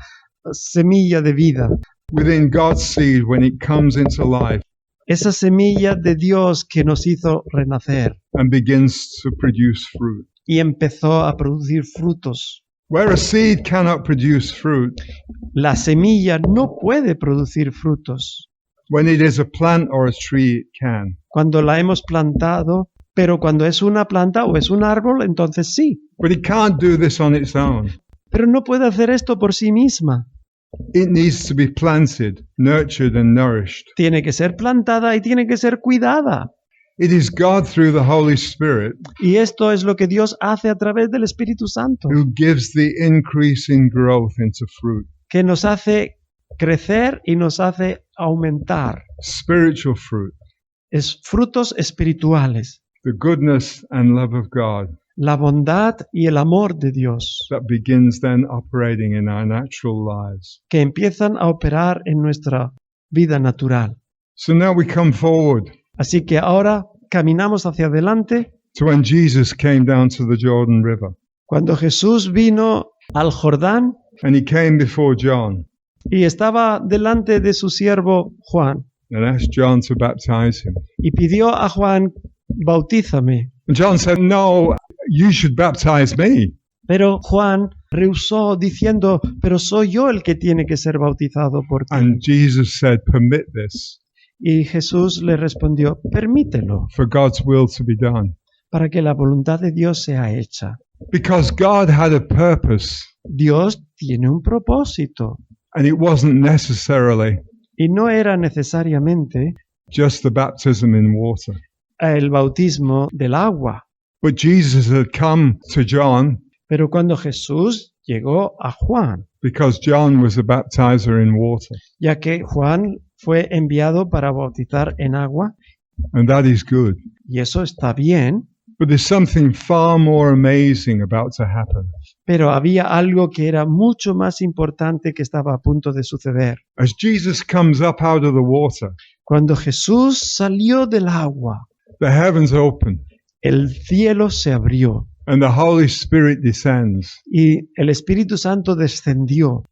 semilla de vida, within God's seed when it comes into life esa semilla de Dios que nos hizo renacer and begins to produce fruit. y empezó a producir frutos. Where a seed cannot produce fruit, La semilla no puede producir frutos when it is a plant or a tree, it can. cuando la hemos plantado, pero cuando es una planta o es un árbol, entonces sí. But it can't do this on its own. Pero no puede hacer esto por sí misma. It needs to be planted, nurtured, and nourished. Tiene que ser plantada y tiene que ser cuidada. It is God through the Holy Spirit Y esto es lo que Dios hace a través del Espíritu Santo, who gives the increasing growth into fruit, que nos hace crecer y nos hace aumentar. spiritual fruit, Es frutos espirituales, the goodness and love of God la bondad y el amor de Dios, that begins then operating in our natural lives. que empiezan a operar en nuestra vida natural. So now we come forward Así que ahora caminamos hacia adelante. to when Jesus came down to the Jordan River Cuando Jesús vino al Jordán and he came before John y estaba delante de su siervo Juan and asked John to baptize him. y pidió a Juan, bautízame. And John said, "No, you should baptize me." Pero Juan rehusó diciendo, pero soy yo el que tiene que ser bautizado por ti. And Jesus said, "Permit this Y Jesús le respondió, permítelo, for God's will to be done." para que la voluntad de Dios sea hecha. Because God had a purpose, Dios tiene un propósito and it wasn't necessarily y no era necesariamente just the baptism in water. el bautismo del agua. But Jesus had come to John Pero cuando Jesús llegó a Juan, because John was a baptizer in water, ya que Juan fue enviado para bautizar en agua, and that is good. y eso está bien, But there's something far more amazing about to happen. pero había algo que era mucho más importante que estaba a punto de suceder. As Jesus comes up out of the water, Cuando Jesús salió del agua, the heavens open el cielo se abrió and the Holy Spirit descends. y el Espíritu Santo descendió.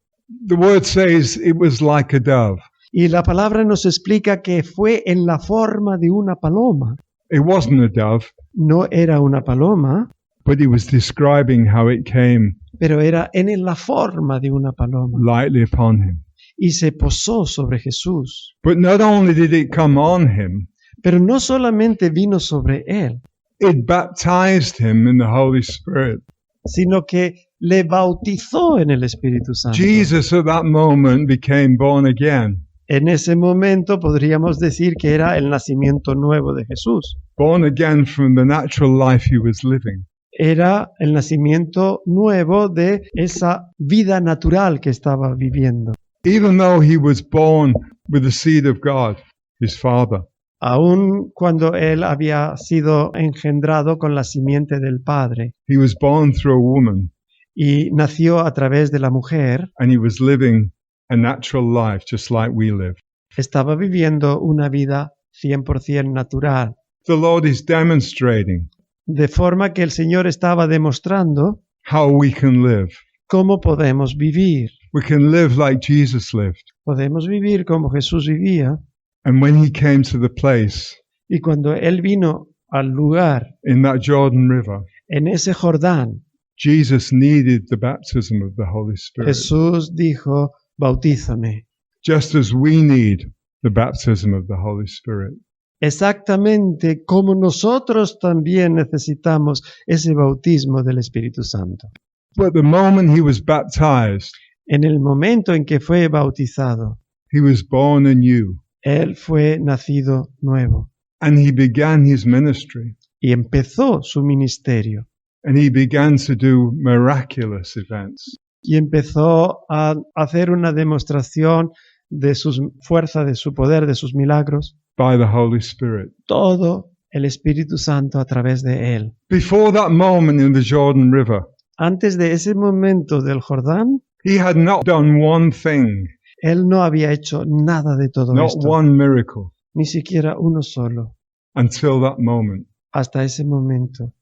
The word says it was like a dove. Y la palabra nos explica que fue en la forma de una paloma. It wasn't a dove, No era una paloma, but he was describing how it came pero era en la forma de una paloma. lightly upon him. Y se posó sobre Jesús. But not only did it come on him, Pero no solamente vino sobre él, it baptized him in the Holy Spirit. sino que le bautizó en el Espíritu Santo. Jesus at that moment became born again, En ese momento podríamos decir que era el nacimiento nuevo de Jesús. born again from the natural life he was living. Era el nacimiento nuevo de esa vida natural que estaba viviendo. Even though he was born with the seed of God, his Father, Aun cuando él había sido engendrado con la simiente del Padre he was born through a woman, y nació a través de la mujer, and he was living a natural life just like we live. estaba viviendo una vida 100% natural. The Lord is demonstrating De forma que el Señor estaba demostrando how we can live. cómo podemos vivir. We can live like Jesus lived. Podemos vivir como Jesús vivía. And when he came to the place Y cuando Él vino al lugar, in that Jordan River, en ese Jordán, Jesus needed the baptism of the Holy Spirit, Jesús dijo, bautízame. just as we need the baptism of the Holy Spirit. Exactamente como nosotros también necesitamos ese bautismo del Espíritu Santo. But the moment he was baptized, En el momento en que fue bautizado, he was born anew, Él fue nacido nuevo and he began his ministry, y empezó su ministerio and he began to do miraculous events. y empezó a hacer una demostración de su fuerza, de su poder, de sus milagros, By the Holy Spirit. todo el Espíritu Santo a través de Él. Before that moment in the Jordan River, Antes de ese momento del Jordán, he had not done one thing, Él no había hecho nada de todo not esto, one miracle, ni siquiera uno solo, until that moment. hasta ese momento.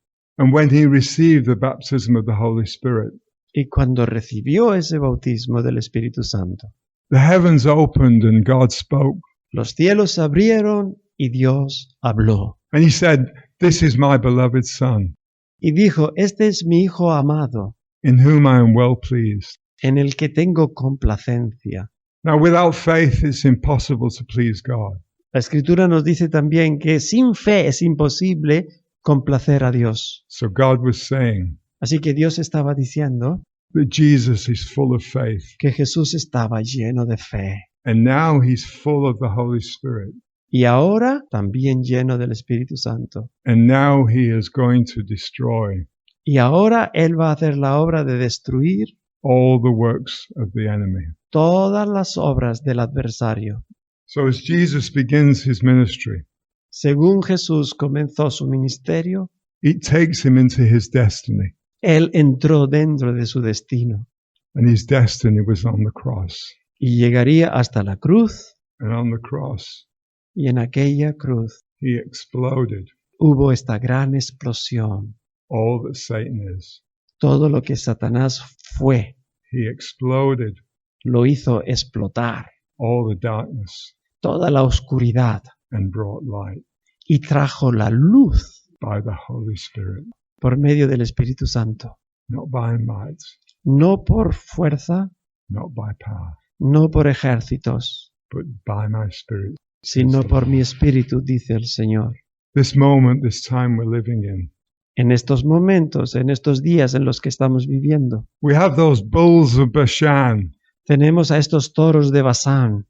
And when he received the baptism of the Holy Spirit, Y cuando recibió ese bautismo del Espíritu Santo, the heavens opened and God spoke. los cielos se abrieron y Dios habló. And he said, "This is my beloved Son, Y dijo, este es mi Hijo amado, in whom I am well pleased." en el que tengo complacencia. Now, without faith, it's impossible to please God. La Escritura nos dice también que sin fe es imposible complacer a Dios. So God was saying Así que Dios estaba diciendo that Jesus is full of faith. que Jesús estaba lleno de fe. And now he's full of the Holy Spirit. Y ahora también lleno del Espíritu Santo. And now he is going to destroy Y ahora Él va a hacer la obra de destruir all the works of the enemy. todas las obras del adversario. So as Jesus begins his ministry, Según Jesús comenzó su ministerio, it takes him into his destiny. Él entró dentro de su destino And his destiny was on the cross. y llegaría hasta la cruz, And on the cross, y en aquella cruz he exploded hubo esta gran explosión. all that Satan is. Todo lo que Satanás fue, He exploded lo hizo explotar, all the darkness toda la oscuridad, and brought light y trajo la luz by the Holy Spirit, por medio del Espíritu Santo. not by might, No por fuerza, not by power, no por ejércitos, but by my Spirit. sino por mi espíritu, dice el Señor. This moment, this time we're living in, En estos momentos, en estos días en los que estamos viviendo, we have those bulls of Bashan tenemos a estos toros de Basán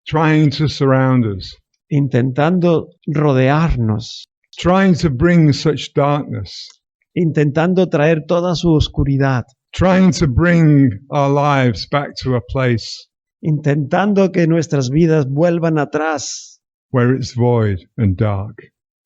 trying to surround us, intentando rodearnos, trying to bring such darkness, intentando traer toda su oscuridad, trying to bring our lives back to a place intentando que nuestras vidas vuelvan atrás where it's void and dark.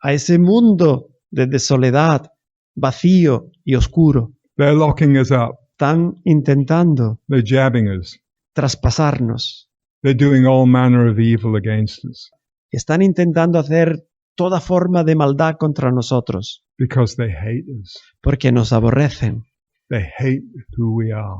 a ese mundo de soledad, vacío y oscuro. They're locking us up. Están intentando They're jabbing us. traspasarnos. They're doing all manner of evil against us Están intentando hacer toda forma de maldad contra nosotros, because they hate us. porque nos aborrecen. They hate who we are,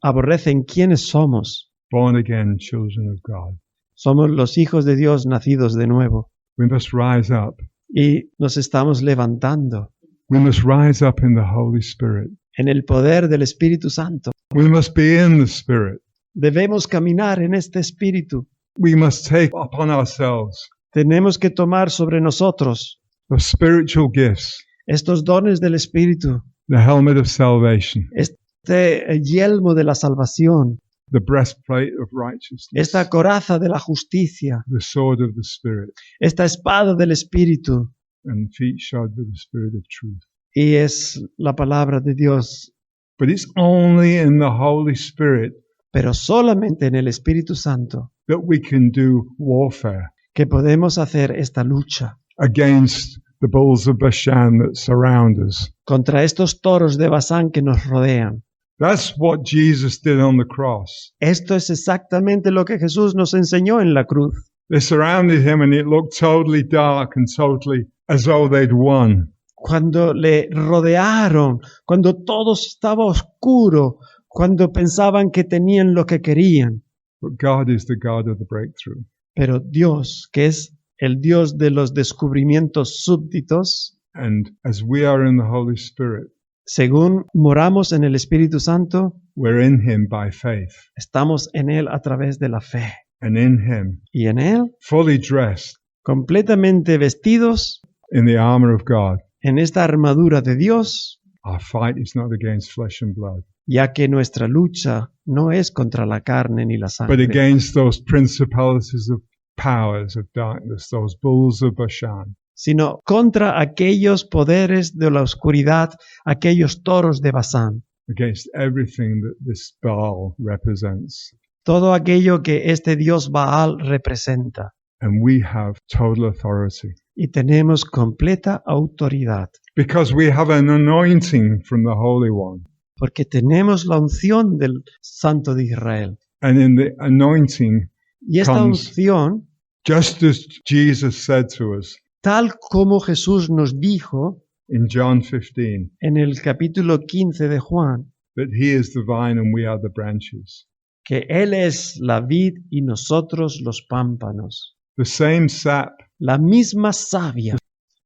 Aborrecen quiénes somos. born again children of God. Somos los hijos de Dios nacidos de nuevo. We must rise up. Y nos estamos levantando We must rise up in the Holy Spirit. en el poder del Espíritu Santo. We must be in the Spirit. Debemos caminar en este Espíritu. We must take upon ourselves Tenemos que tomar sobre nosotros the spiritual gifts, estos dones del Espíritu, the helmet of salvation, este yelmo de la salvación, the breastplate of righteousness, esta coraza de la justicia, the sword of the Spirit, esta espada del Espíritu, and feet shod with the Spirit of truth. y es la palabra de Dios. But it's only in the Holy Spirit Pero solamente en el Espíritu Santo that we can do warfare que podemos hacer esta lucha against the bulls of Bashan that surround us. contra estos toros de Basán que nos rodean. That's what Jesus did on the cross. Esto es exactamente lo que Jesús nos enseñó en la cruz. They surrounded him and it looked totally dark and totally as though they'd won. Cuando le rodearon, cuando todo estaba oscuro, cuando pensaban que tenían lo que querían. But God is the God of the breakthrough. Pero Dios, que es el Dios de los descubrimientos súbditos, And as we are in the Holy Spirit, según moramos en el Espíritu Santo, we're in him by faith. estamos en Él a través de la fe. And in him, Y en Él, fully dressed completamente vestidos in the armor of God, en esta armadura de Dios, our fight is not against flesh and blood, ya que nuestra lucha no es contra la carne ni la but sangre, against those principalities of powers of darkness, those bulls of Bashan. sino contra aquellos poderes de la oscuridad, aquellos toros de Basán, Against everything that this Baal represents. todo aquello que este Dios Baal representa. And we have total authority Y tenemos completa autoridad, because we have an anointing from the Holy One. porque tenemos la unción del Santo de Israel. And in the anointing, Y esta comes- unción, just as Jesus said to us, tal como Jesús nos dijo, in John 15 en el capítulo 15 de Juan, that he is the vine and we are the branches. que Él es la vid y nosotros los pámpanos. The same sap, La misma savia,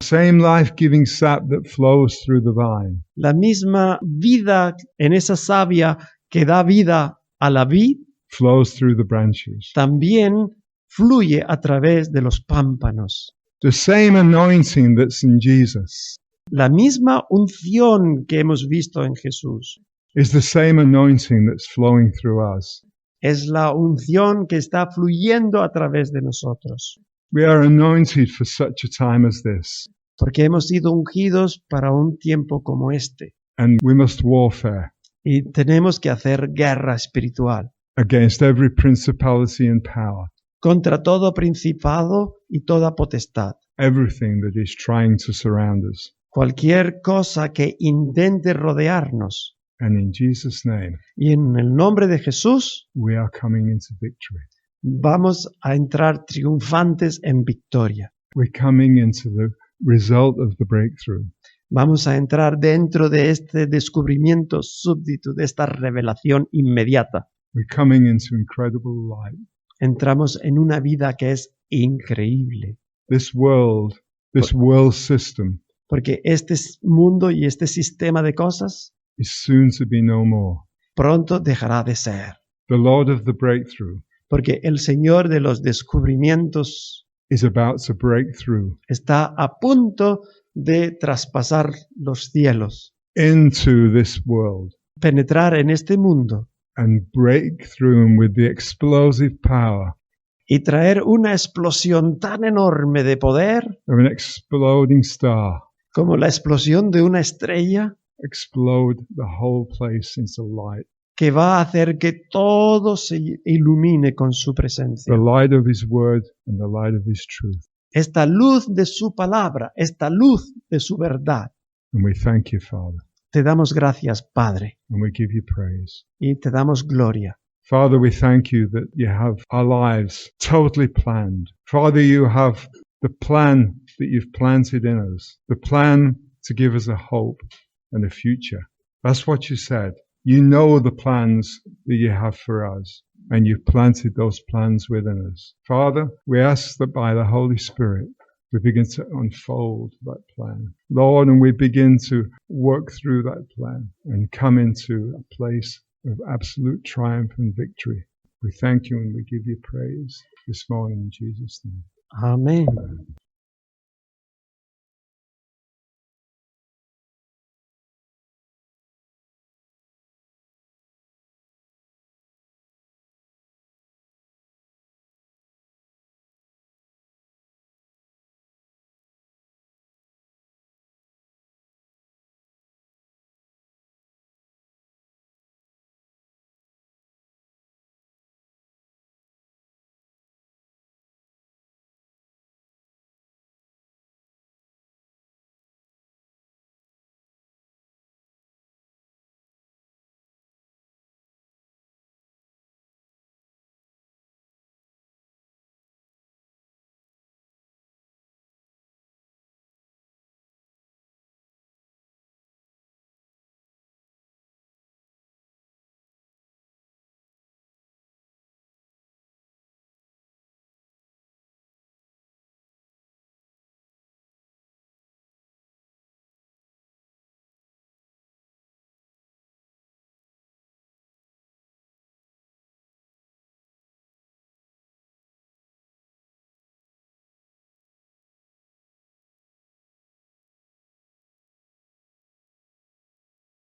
same life-giving sap that flows through the vine la misma vida en esa savia que da vida a la vid, flows through the branches. también fluye a través de los pámpanos. The same anointing that's in Jesus La misma unción que hemos visto en Jesús is the same anointing that's flowing through us. es la unción que está fluyendo a través de nosotros, We are anointed for such a time as this, porque hemos sido ungidos para un tiempo como este and we must warfare y tenemos que hacer guerra espiritual against every principality and power, contra todo principado y toda potestad, everything that is trying to surround us. cualquier cosa que intente rodearnos. And in Jesus' name, Y en el nombre de Jesús we are coming into victory. vamos a entrar triunfantes en victoria. We're coming into the result of the breakthrough. Vamos a entrar dentro de este descubrimiento súbdito, de esta revelación inmediata. We're coming into incredible light. Entramos en una vida que es increíble, This world system porque este mundo y este sistema de cosas is soon to be no more. pronto dejará de ser, The Lord of the breakthrough porque el Señor de los descubrimientos is about to break through está a punto de traspasar los cielos, into this world penetrar en este mundo and break through him with the explosive power y traer una explosión tan enorme de poder of an exploding star, como la explosión de una estrella explode the whole place into light. que va a hacer que todo se ilumine con su presencia. The light of his word and the light of his truth. Esta luz de su palabra, esta luz de su verdad. And we thank you, Father, Te damos gracias, Padre, and we give you praise. y te damos gloria. Father, we thank you that you have our lives totally planned. Father, you have the plan that you've planted in us, the plan to give us a hope and a future. That's what you said. You know the plans that you have for us, and you've planted those plans within us. Father, we ask that by the Holy Spirit, we begin to unfold that plan. Lord, and we begin to work through that plan and come into a place of absolute triumph and victory. We thank you and we give you praise this morning in Jesus' name. Amén.